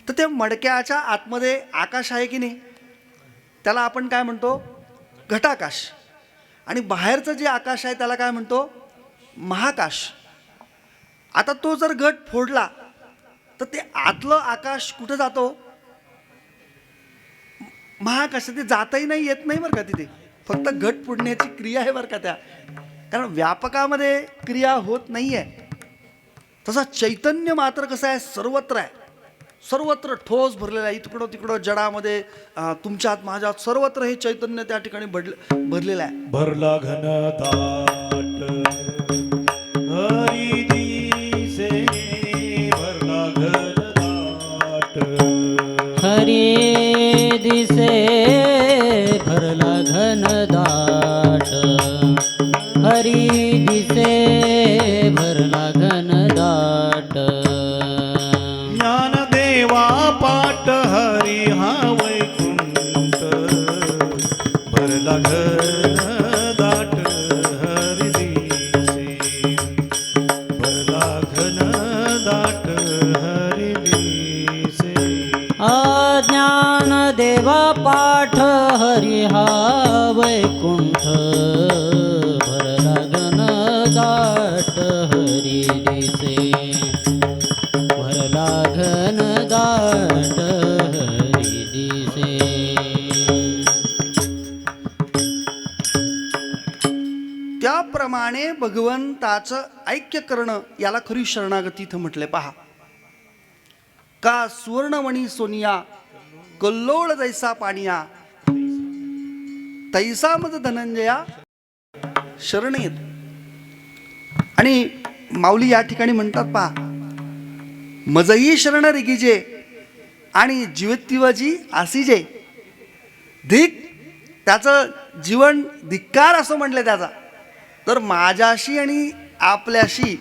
तर त्या मडक्याच्या आतमध्ये आकाश आहे की नाही, त्याला आपण काय म्हणतो घटाकाश. आणि बाहेरचं जे आकाश आहे त्याला काय म्हणतो महाकाश. आता तो जर घट फोडला तर ते आतलं आकाश कुठं जातो महाकाश. ते जाताही नाही, येत नाही बरं का. तिथे फक्त घट फोडण्याची क्रिया आहे बरं का त्या, कारण व्यापकामध्ये क्रिया होत नाही आहे. तसा चैतन्य मात्र कसं आहे सर्वत्र आहे. सर्वत्र ठोस भरलेला आहे. इकडं तिकडं जडामध्ये, तुमच्यात माझ्यात सर्वत्र हे चैतन्य त्या ठिकाणी भरलेलं आहे. भरला घन दाट हरी दिसे, भरला घन दाट हरी दिसे भरला घन दाट, हरी दिसे भरला घन दाट. ज्ञानदेवा पाट हरी हा वैकुंठ, भरला घन दाट हरी दिसे, भरला घन दाट हरी दिसे. अज्ञान देवा पाठ हरी हा वैकुंठ, भरला घन दाट हरी दिसे, भरला घन दाट हरी दिसे. त्याप्रमाणे भगवंताचं ऐक्य करणं याला खरी शरणागती इथं म्हटलंय. पहा, का सुवर्णमणी सोनिया कल्लोळ जैसा पानिया तैसा मज धनंजया शरण येत. आणि माऊली या ठिकाणी म्हणतात, पहा, मजही शरण रिगीजे आणि जीवत्तिवजी आसीजे. धिक, त्याचं जीवन धिक्कार असं म्हटलं त्याचा. तर माझ्याशी आणि आपल्याशी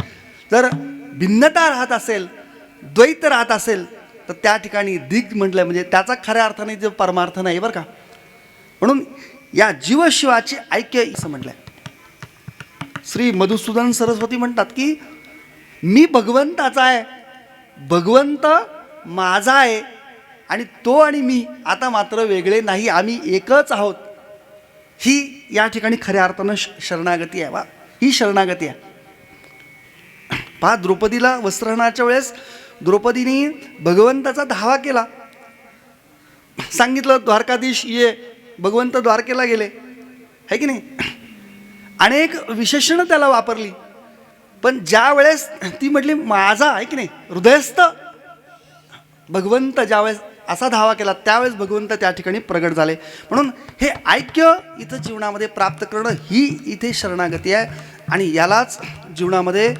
जर भिन्नता राहत असेल, द्वैत राहत असेल, तर त्या ठिकाणी धिक म्हटलं म्हणजे त्याचा खऱ्या अर्थाने जो परमार्थ नाही बरं का. म्हणून या जीवशिवाची ऐक्य असं म्हटलंय. श्री मधुसूदन सरस्वती म्हणतात की मी भगवंताचा आहे, भगवंत माझा आहे आणि तो आणि मी आता मात्र वेगळे नाही, आम्ही एकच आहोत. ही या ठिकाणी खऱ्या अर्थानं शरणागती आहे. वा, ही शरणागती आहे. पहा, द्रौपदीला वस्त्रहरणाच्या वेळेस द्रौपदीने भगवंताचा धावा केला. सांगितलं द्वारकाधीश ये, भगवंत द्वारकेला गेले, है की नाही. अनेक विशेषणं त्याला वापरली. पण ज्या वेळेस ती म्हटली माझा, आहे की नाही, हृदयस्थ भगवंत ज्यावेळेस असा धावा केला त्यावेळेस भगवंत त्या ठिकाणी प्रगट झाले. म्हणून हे ऐक्य इथं जीवनामध्ये प्राप्त करणं ही इथे शरणागती आहे. आणि यालाच जीवनामध्ये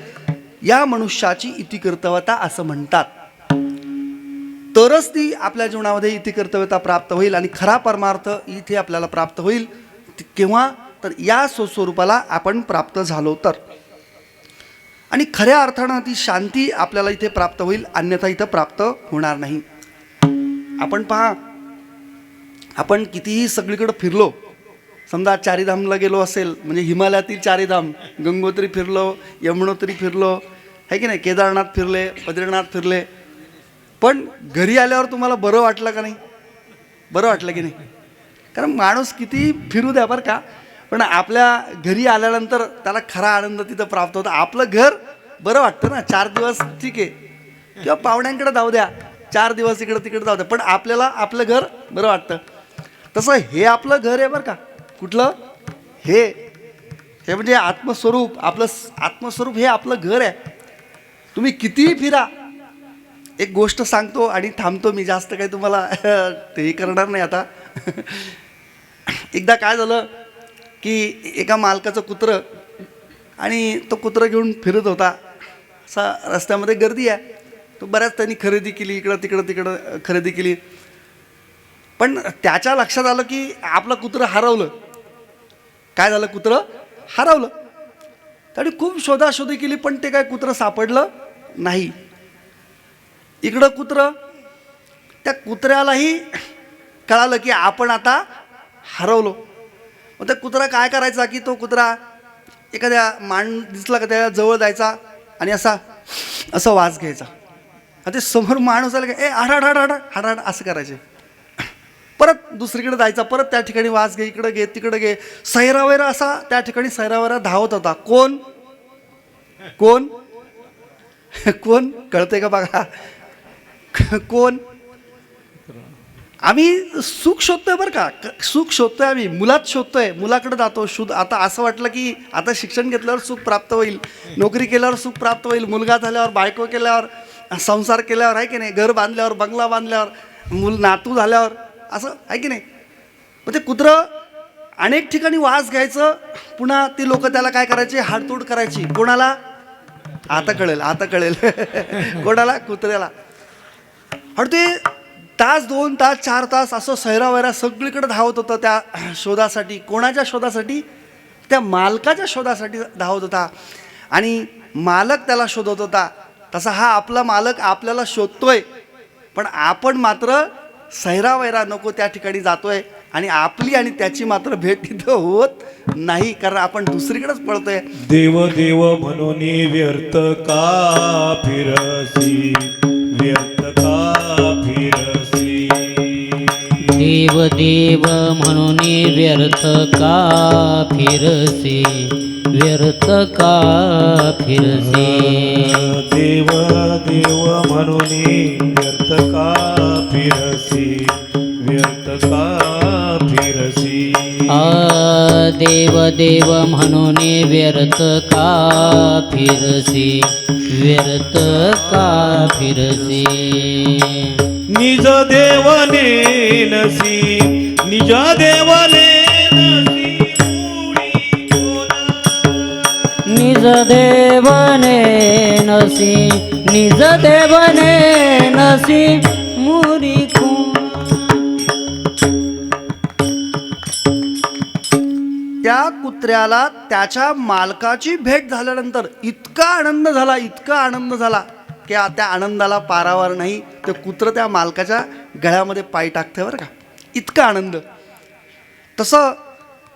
या मनुष्याची इतिकर्तव्यता असं म्हणतात. तरच ती आपल्या जीवनामध्ये इतिकर्तव्यता प्राप्त होईल आणि खरा परमार्थ इथे आपल्याला प्राप्त होईल. केव्हा तर या स्वरूपाला आपण प्राप्त झालो तर. आणि खऱ्या अर्थानं ती शांती आपल्याला इथे प्राप्त होईल, अन्यथा इथं प्राप्त होणार नाही. आपण पहा, आपण कितीही सगळीकडं फिरलो, समजा चारीधामला गेलो असेल म्हणजे हिमालयातील चारीधाम, गंगोत्री फिरलो, यमुनोत्री फिरलो, है की नाही, केदारनाथ फिरले, बद्रीनाथ फिरले, पण घरी आल्यावर तुम्हाला बरं वाटलं का नाही? बरं वाटलं की नाही? कारण माणूस किती फिरू द्या बरं का, पण आपल्या घरी आल्यानंतर त्याला खरा आनंद तिथं प्राप्त होता. आपलं घर बरं वाटतं ना. 4 दिवस ठीक आहे, किंवा पाहुण्यांकडे जाऊ द्या, 4 दिवस इकडं तिकडे जाऊ द्या, पण आपल्याला आपलं घर बरं वाटतं. तसं हे आपलं घर आहे बरं का. कुठलं? हे म्हणजे आत्मस्वरूप. आपलं आत्मस्वरूप हे आपलं घर आहे. तुम्ही कितीही फिरा. एक गोष्ट सांगतो आणि थांबतो मी, जास्त काही तुम्हाला ते करणार नाही आता. एकदा काय झालं की एका मालकाचं कुत्रं, आणि तो कुत्रं घेऊन फिरत होता. असा रस्त्यामध्ये गर्दी आहे, तो बऱ्याच त्यांनी खरेदी केली, इकडं तिकडं खरेदी केली. पण त्याच्या लक्षात आलं की आपलं कुत्रं हरवलं. काय झालं? कुत्रं हरवलं. त्याने खूप शोधाशोधी केली, पण ते काय कुत्रं सापडलं नाही. इकडं कुत्रं, त्या कुत्र्यालाही कळालं की आपण आता हरवलो. मग त्या कुत्रा काय करायचा की तो कुत्रा एखाद्या दिसला का त्या जवळ जायचा आणि असा वास घ्यायचा. आणि ते समोर माणूस आला का ए हाड हाड हाड हाड हाड असं करायचे. परत दुसरीकडे जायचा, परत त्या ठिकाणी वास घे, इकडं घे, तिकडं घे, सैरावैरा असा त्या ठिकाणी सैरावैरा धावत होता. कोण कोण कोण कळतंय का बघा? कोण? आम्ही सुख शोधतोय बरं का, सुख शोधतोय आम्ही, मुलात शोधतोय, मुलाकडे जातो. आता असं वाटलं की आता शिक्षण घेतल्यावर सुख प्राप्त होईल, नोकरी केल्यावर सुख प्राप्त होईल, मुलगा झाल्यावर, बायको केल्यावर, संसार केल्यावर, आहे की नाही, घर बांधल्यावर, बंगला बांधल्यावर, नातू झाल्यावर, असं आहे की नाही. मग ते कुत्रं अनेक ठिकाणी वास घ्यायचं, पुन्हा ते लोक त्याला काय करायचे, हाडतूड करायची. कोणाला? आता कळेल कोणाला? कुत्र्याला. आणि ते तास, 2 तास, 4 तास असं सैरावैरा सगळीकडे धावत होतं त्या शोधासाठी. कोणाच्या शोधासाठी? त्या मालकाच्या शोधासाठी धावत होता. आणि मालक त्याला शोधत होता. तसा हा आपला मालक आपल्याला शोधतोय, पण आपण मात्र सैरावैरा नको त्या ठिकाणी जातोय आणि आपली आणि त्याची मात्र भेट तिथं होत नाही, कारण आपण दुसरीकडेच पळतोय. देव देव म्हणून व्यर्थ का फिरसी, व्यर्थ का फिरसी. देव देव म्हणून व्यर्थ का फिरसे, व्यर्थ का फिरसे. देव देव म्हणून व्यर्थ का फिरसी, व्यर्थ का फिरसी. देव देव म्हणून व्यर्थ का फिरसी, व्यर्थ का फिरसी. निज देवने नसी, निज देवने नसी मुळी कोणा. निज देवने नसी, निज देवने नसी मुरी कोण. त्या कुत्र्याला त्याच्या मालकाची भेट झाल्यानंतर इतका आनंद झाला, इतका आनंद झाला की त्या आनंदाला पारावार नाही. ते कुत्रं त्या मालकाच्या गळ्यामध्ये पाय टाकते बरं का, इतका आनंद. तसं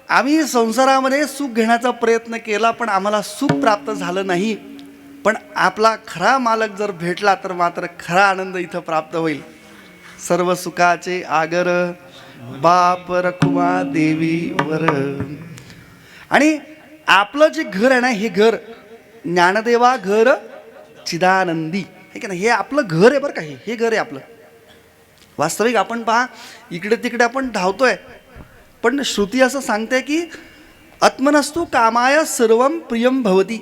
आम्ही संसारामध्ये सुख घेण्याचा प्रयत्न केला, पण आम्हाला सुख प्राप्त झालं नाही. पण आपला खरा मालक जर भेटला तर मात्र खरा आनंद इथं प्राप्त होईल. सर्व सुखाचे आगर बाप रखुमा देवीवर. आणि आपलं जे घर आहे ना, हे घर ज्ञानदेवा घर चिदानंदी आहे का नाही, हे आपलं घर आहे बरं का. हे घर आहे आपलं. वास्तविक आपण पहा, इकडे तिकडे आपण धावतोय, पण श्रुती असं सांगते की आत्मनस्तु कामाय सर्वम प्रियम भवती.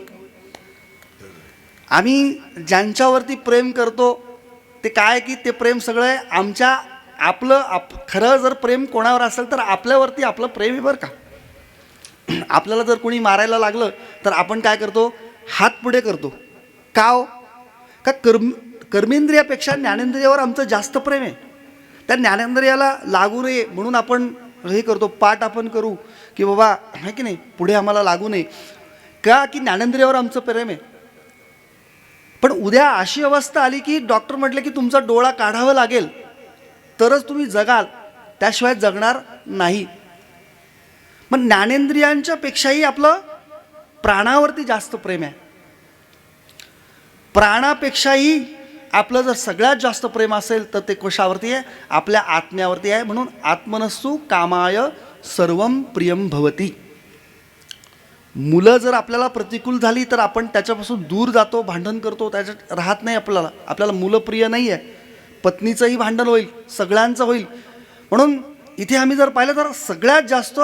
आम्ही ज्यांच्यावरती प्रेम करतो ते काय की ते प्रेम सगळं आमच्या खरं जर प्रेम कोणावर असेल तर आपल्यावरती आपलं प्रेम आहे बरं का. आपल्याला जर कोणी मारायला लागलं तर आपण काय करतो, हात पुढे करतो. का हो? का कर्मेंद्रियापेक्षा ज्ञानेंद्रियावर आमचं जास्त प्रेम आहे. त्या ज्ञानेंद्रियाला लागू नये म्हणून आपण हे करतो, पाठ आपण करू की बाबा आहे की नाही, पुढे आम्हाला लागू नये. का की ज्ञानेंद्रियावर आमचं प्रेम आहे. पण उद्या अशी अवस्था आली की डॉक्टर म्हटले की तुमचा डोळा काढावा लागेल तरच तुम्ही जगाल, त्याशिवाय जगणार नाही. मग ज्ञानेंद्रियांच्या पेक्षाही आपलं प्राणावरती जास्त प्रेम आहे. प्राणापेक्षाही आपलं जर सगळ्यात जास्त प्रेम असेल तर ते कशावरती आहे, आपल्या आत्म्यावरती आहे. म्हणून आत्मनस्तु कामाय सर्वम प्रियम भवती. मुलं जर आपल्याला प्रतिकूल झाली तर आपण त्याच्यापासून दूर जातो, भांडण करतो, त्याच्यात राहत नाही. आपल्याला मुलं प्रिय नाही आहे. पत्नीचंही भांडण होईल, सगळ्यांचं होईल. म्हणून इथे आम्ही जर पाहिलं तर सगळ्यात जास्त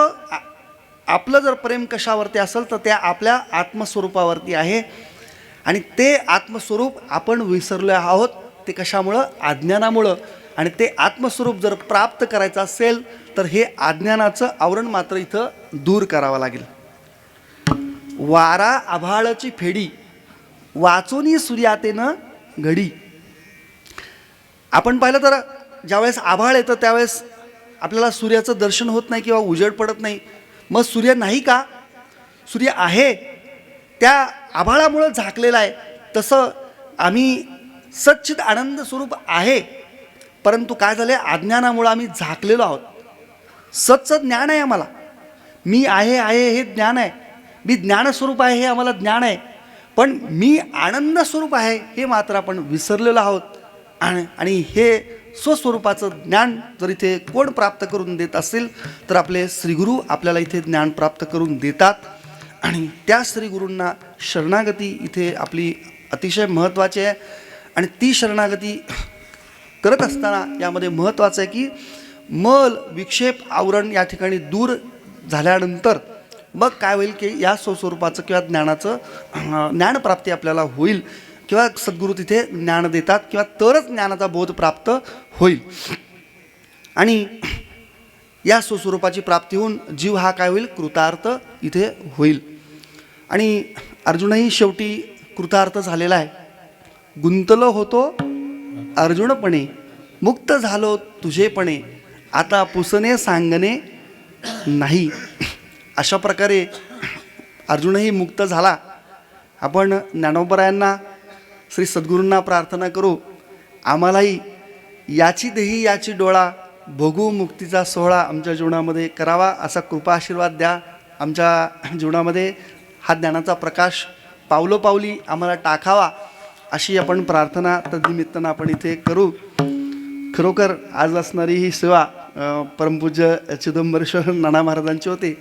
आपलं जर प्रेम कशावरती असेल तर त्या आपल्या आत्मस्वरूपावरती आहे. आणि ते आत्मस्वरूप आपण विसरलो आहोत. ते कशामुळं? अज्ञानामुळं. आणि ते आत्मस्वरूप जर प्राप्त करायचं असेल तर हे अज्ञानाचं आवरण मात्र इथं दूर करावं लागेल. वारा आभाळाची फेडी वाचोनी सूर्यातेनं घडी. आपण पाहिलं तर ज्यावेळेस आभाळ येतं त्यावेळेस आपल्याला सूर्याचं दर्शन होत नाही किंवा उजेड पडत नाही. मग सूर्य नाही का? सूर्य आहे, त्या आभाळामुळं झाकलेला आहे. तसं आम्ही सच्चित आनंद स्वरूप आहे, परंतु काय झालं, अज्ञानामुळं आम्ही झाकलेलो आहोत. सच्चं ज्ञान आहे आम्हाला, मी आहे हे ज्ञान आहे, मी ज्ञानस्वरूप आहे हे आम्हाला ज्ञान आहे. पण मी आनंद स्वरूप आहे हे मात्र आपण विसरलेलो आहोत. आणि हे स्वस्वरूपाचं ज्ञान जर इथे कोण प्राप्त करून देत असेल तर आपले श्रीगुरू आपल्याला इथे ज्ञान प्राप्त करून देतात. आणि त्या श्रीगुरूंना शरणागती इथे आपली अतिशय महत्त्वाची आहे. आणि ती शरणागती करत असताना यामध्ये महत्त्वाचं आहे की मल विक्षेप आवरण या ठिकाणी दूर झाल्यानंतर मग काय होईल की या स्वस्वरूपाचं किंवा ज्ञानाचं ज्ञानप्राप्ती आपल्याला होईल किंवा सद्गुरू तिथे ज्ञान देतात किंवा तरच ज्ञानाचा बोध प्राप्त होईल. आणि या स्वस्वरूपाची प्राप्ती होऊन जीव हा काय होईल, कृतार्थ इथे होईल. आणि अर्जुनही शेवटी कृतार्थ झालेला आहे. गुंतलो होतो अर्जुनपणे, मुक्त झालो तुझेपणे, आता पुसणे सांगणे नाही. अशा प्रकारे अर्जुनही मुक्त झाला. आपण ज्ञानोबरायांना श्री सद्गुरूंना प्रार्थना करू, आम्हालाही याची देही याची डोळा भोगू मुक्तीचा सोहळा आमच्या जीवनामध्ये करावा, असा कृपा आशीर्वाद द्या. आमच्या जीवनामध्ये हा ज्ञानाचा प्रकाश पावलोपावली आम्हाला टाकावा, अशी आपण प्रार्थना तद्निमित्तानं आपण इथे करू. खरोखर आज असणारी ही सेवा परमपूज्य चिदंबरेश्वर नाना महाराजांची होती.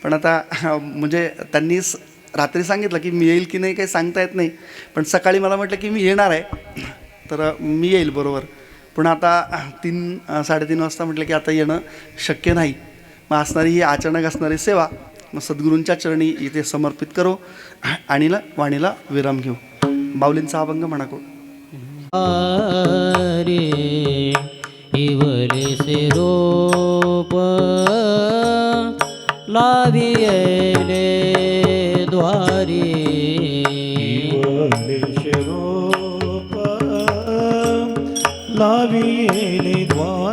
पण आता म्हणजे त्यांनी रात्री सांगितलं की मी येईल की नाही काही सांगता येत नाही. पण सकाळी मला म्हटलं की मी येणार आहे, तर मी येईल बरोबर. पण आता 3-3:30 वाजता म्हटलं की आता येणं शक्य नाही. मग असणारी ही अचानक असणारी सेवा मग सद्गुरूंच्या चरणी इथे समर्पित करू आणि वाणीला विराम घेऊ. बाऊलींचा अभंग म्हणा को. रे इवले से रोप लावियले द्वारी शिरोप लाविले द्वारी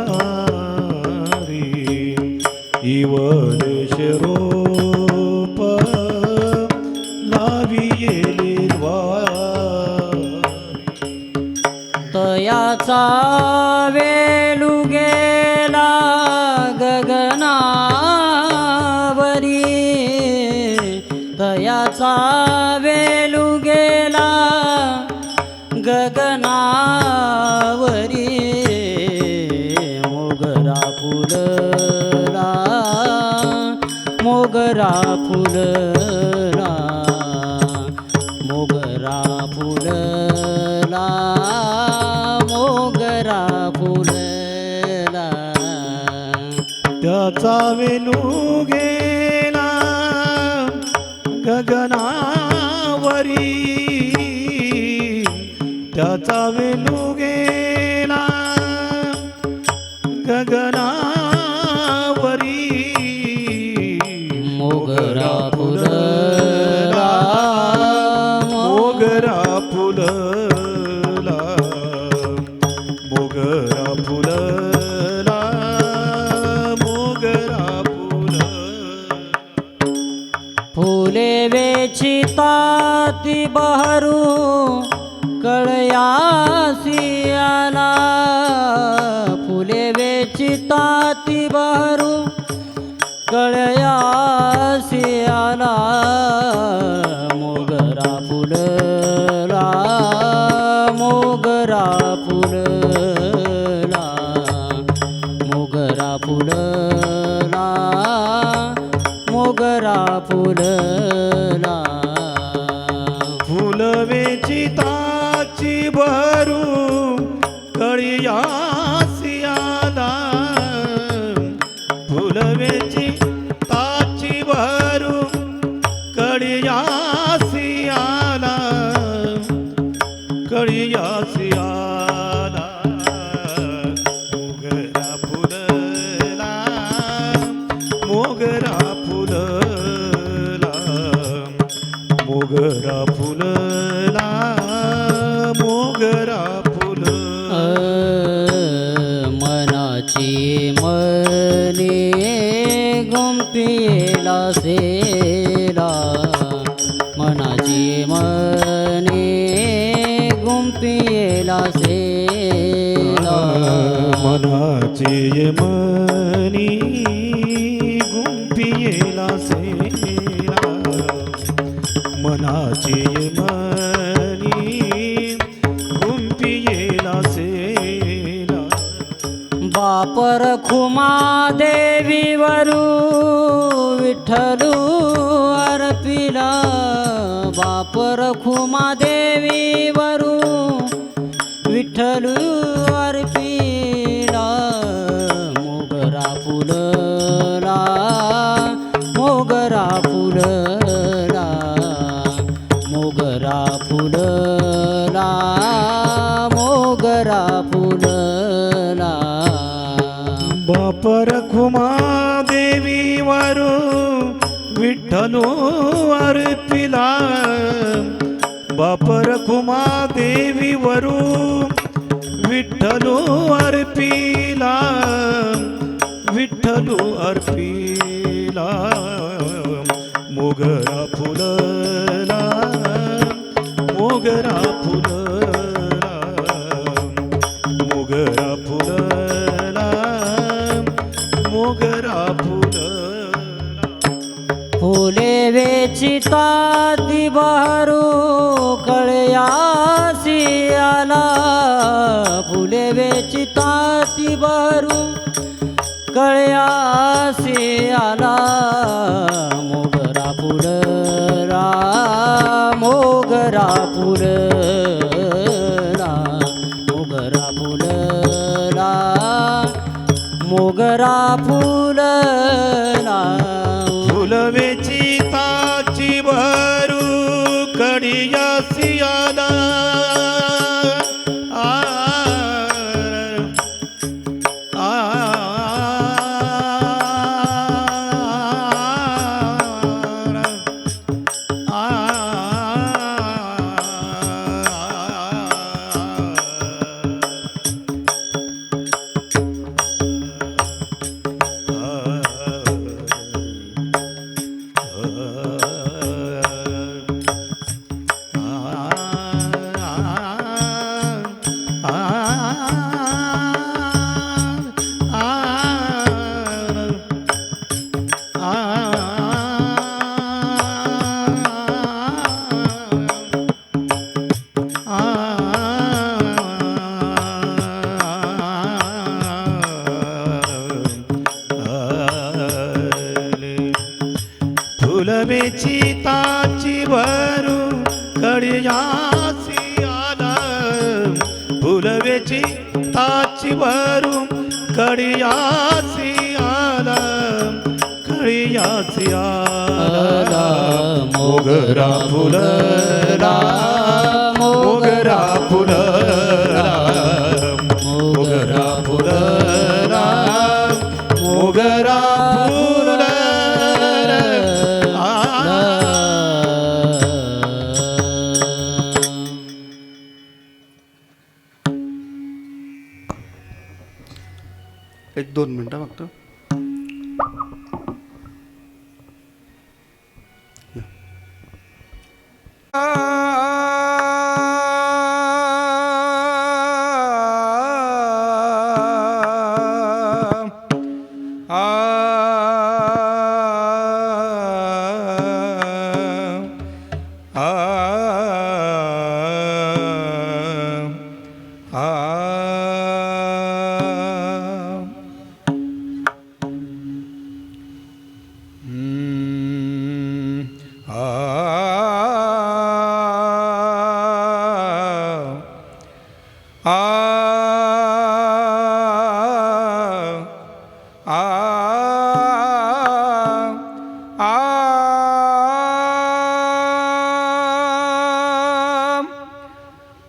इवले शिरोप लाविले द्वारी तयाचा वेलू गेला गगनावरी तयाचा वेलू गेला गगनावरी मोगरा फुलला मोगरा फुलला मोगरा फुलला मोगरा फुलला त्याचा वेलू गेला गगनावरी त्याचा वेलू गेला गगनावरी मोगरा फुलला मोगरा फुलला मोगरा फुलला मोगरा फुलला फुले वेचिताती बहरू कळयासी आला फुले वेचिताती बहरू कळयासी आला मोगरा फुलला मोगरा फुलला मोगरा फुलला मोगरा फुलला फुलवेची ताची भरू कळियासी आला फुलवेची ताची भरू कळियासी आला कळियासी आला मोगरा फुलला मोगरा फुलला मोगरा फुलला मोगरा फुलला मनाची मने गुंपिला सेला मनाची मने गुंपिला सेला मनाचे मनी गुंपियेला सेला मनाचे मनी गुंपियेला सेला बापर खुमा देवीवरू विठ्ठलू अर्पिला बापर खुमा देवीवरू विठ्ठलू अर्पिला मोगरा फुलला मोगरा फुलला मोगरा फुलला मोगरा फुलला बापर खुमा देवीवरू विठ्ठलो अर्पिला बापर खुमा देवीवरू विठ्ठलो अर्पिला विठ्ठलो अर्पिला मोगरा फुलला मोगरा फुलला मोगरा फुलला मोगरा फुलला फुले वेचिताती बहरू कळयासी आला फुले वेचिताती बहरू कळयासी आला मोगरा फुलला मोगरा फुलला मोगरा फुलला मोगरा फुलला फुलवेची ताची भरू कडियासी आला फुलवेची ताची भरू कडियासी आला फुलवेची ताची भरू कडियासी आला कडियासी आला मोगरा फुलला मोगरा फुलला मोगरा फुलला मोगरा फुलला एक 2 मिनटं फक्त.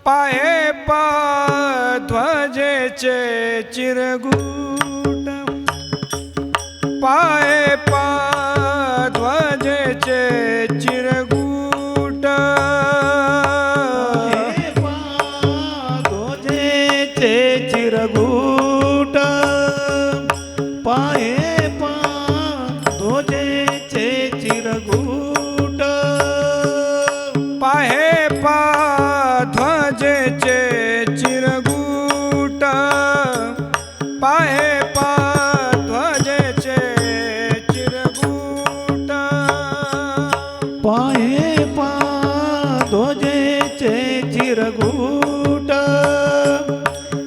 पाहे पा ध्वजेचे चिरगुट पाहे पा ध्वजेचे चिरगुट ध्वजेचे चिरगुट पाये पा ध्वजेचे चिरगुट पाहे पा ध्वजेचे चिरगुट पाहे पा ध्वजेचे चिरगुट पाये पा ध्वजेचे चिरगुट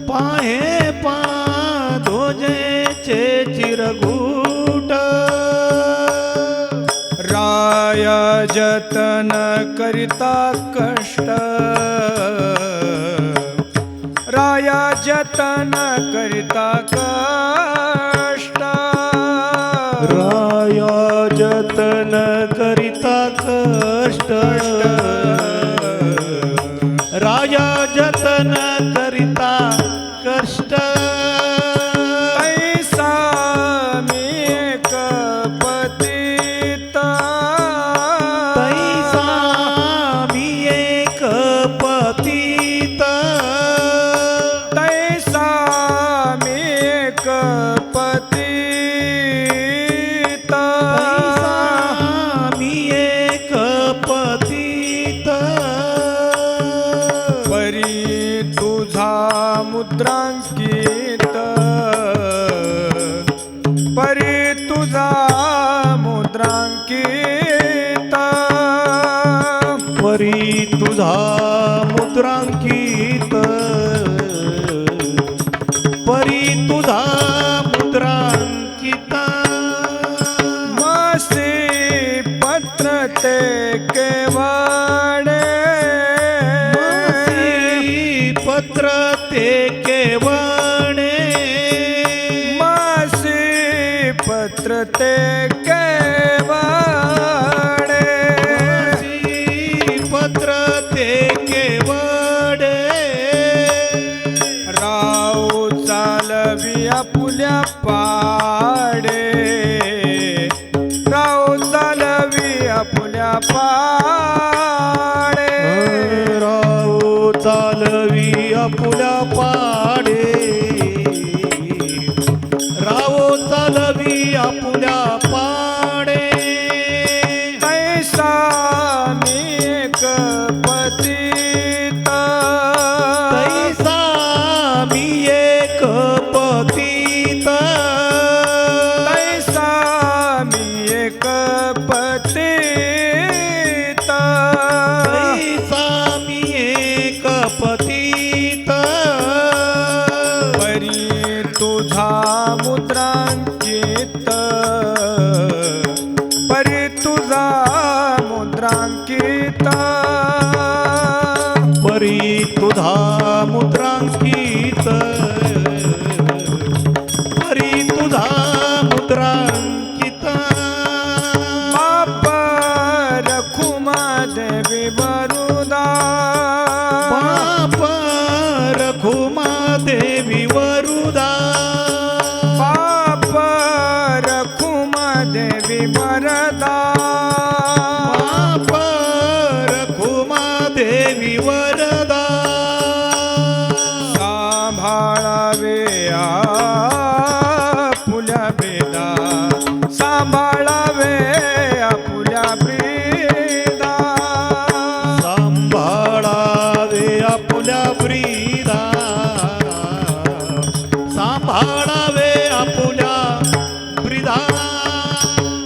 पाये पा ध्वजेचे चिरगुट राय जतन करिता कष्ट राया जतन करिता कष्ट राया जतन करिता कष्ट राया जतन करिता कष्ट ऐसा मी एक पतित तैसा मी एक पतित तैसा मी एक पतित तैसा मी एक पतित परी तुझा मुद्रांकित परी तुझा मुद्रांकित परी तुझा मुद्रांकित परी तुझा मुद्रांकित मासी पत्र ते केवाडे मासी पत्र ते केवणे मासी पत्र ते केवाडे पतित तैसा मी एक पतित परी तुझा मुद्रांकित परी तुझा मुद्रांकित परी तुझा मुद्रांकित परी तुझा मुद्रांकित बाप रखुमा देवी वरुदा बाप रखुमा देवी वरुदा बाप रखुमा देवी वरदा बाप रखुमा देवी वरदा सांभाळावे आपुल्या बेदा सांभाळावे आपुल्या ब्रीदा सांभाळावे आपुल्या ब्रीदा सांभाळावे आपुल्या ब्रीदा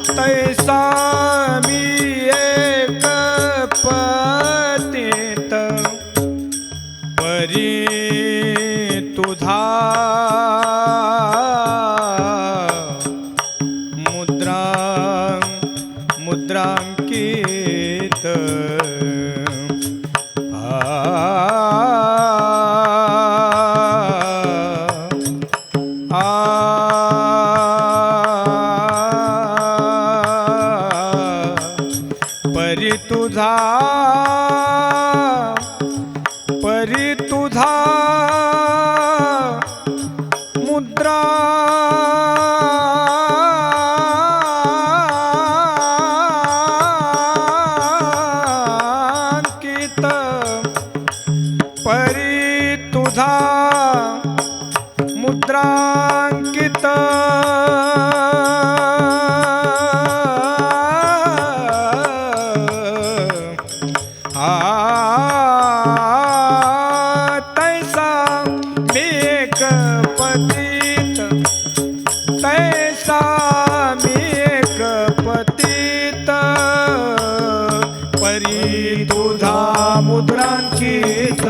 तैसा मी एक पतित परी तुझा मुद्रांकित परी तुझा मुद्रा अंकित परी तुझा मुद्रांकित तैसा मी एक पतित तैसा मी एक पतित परी तुझा मुद्रांकित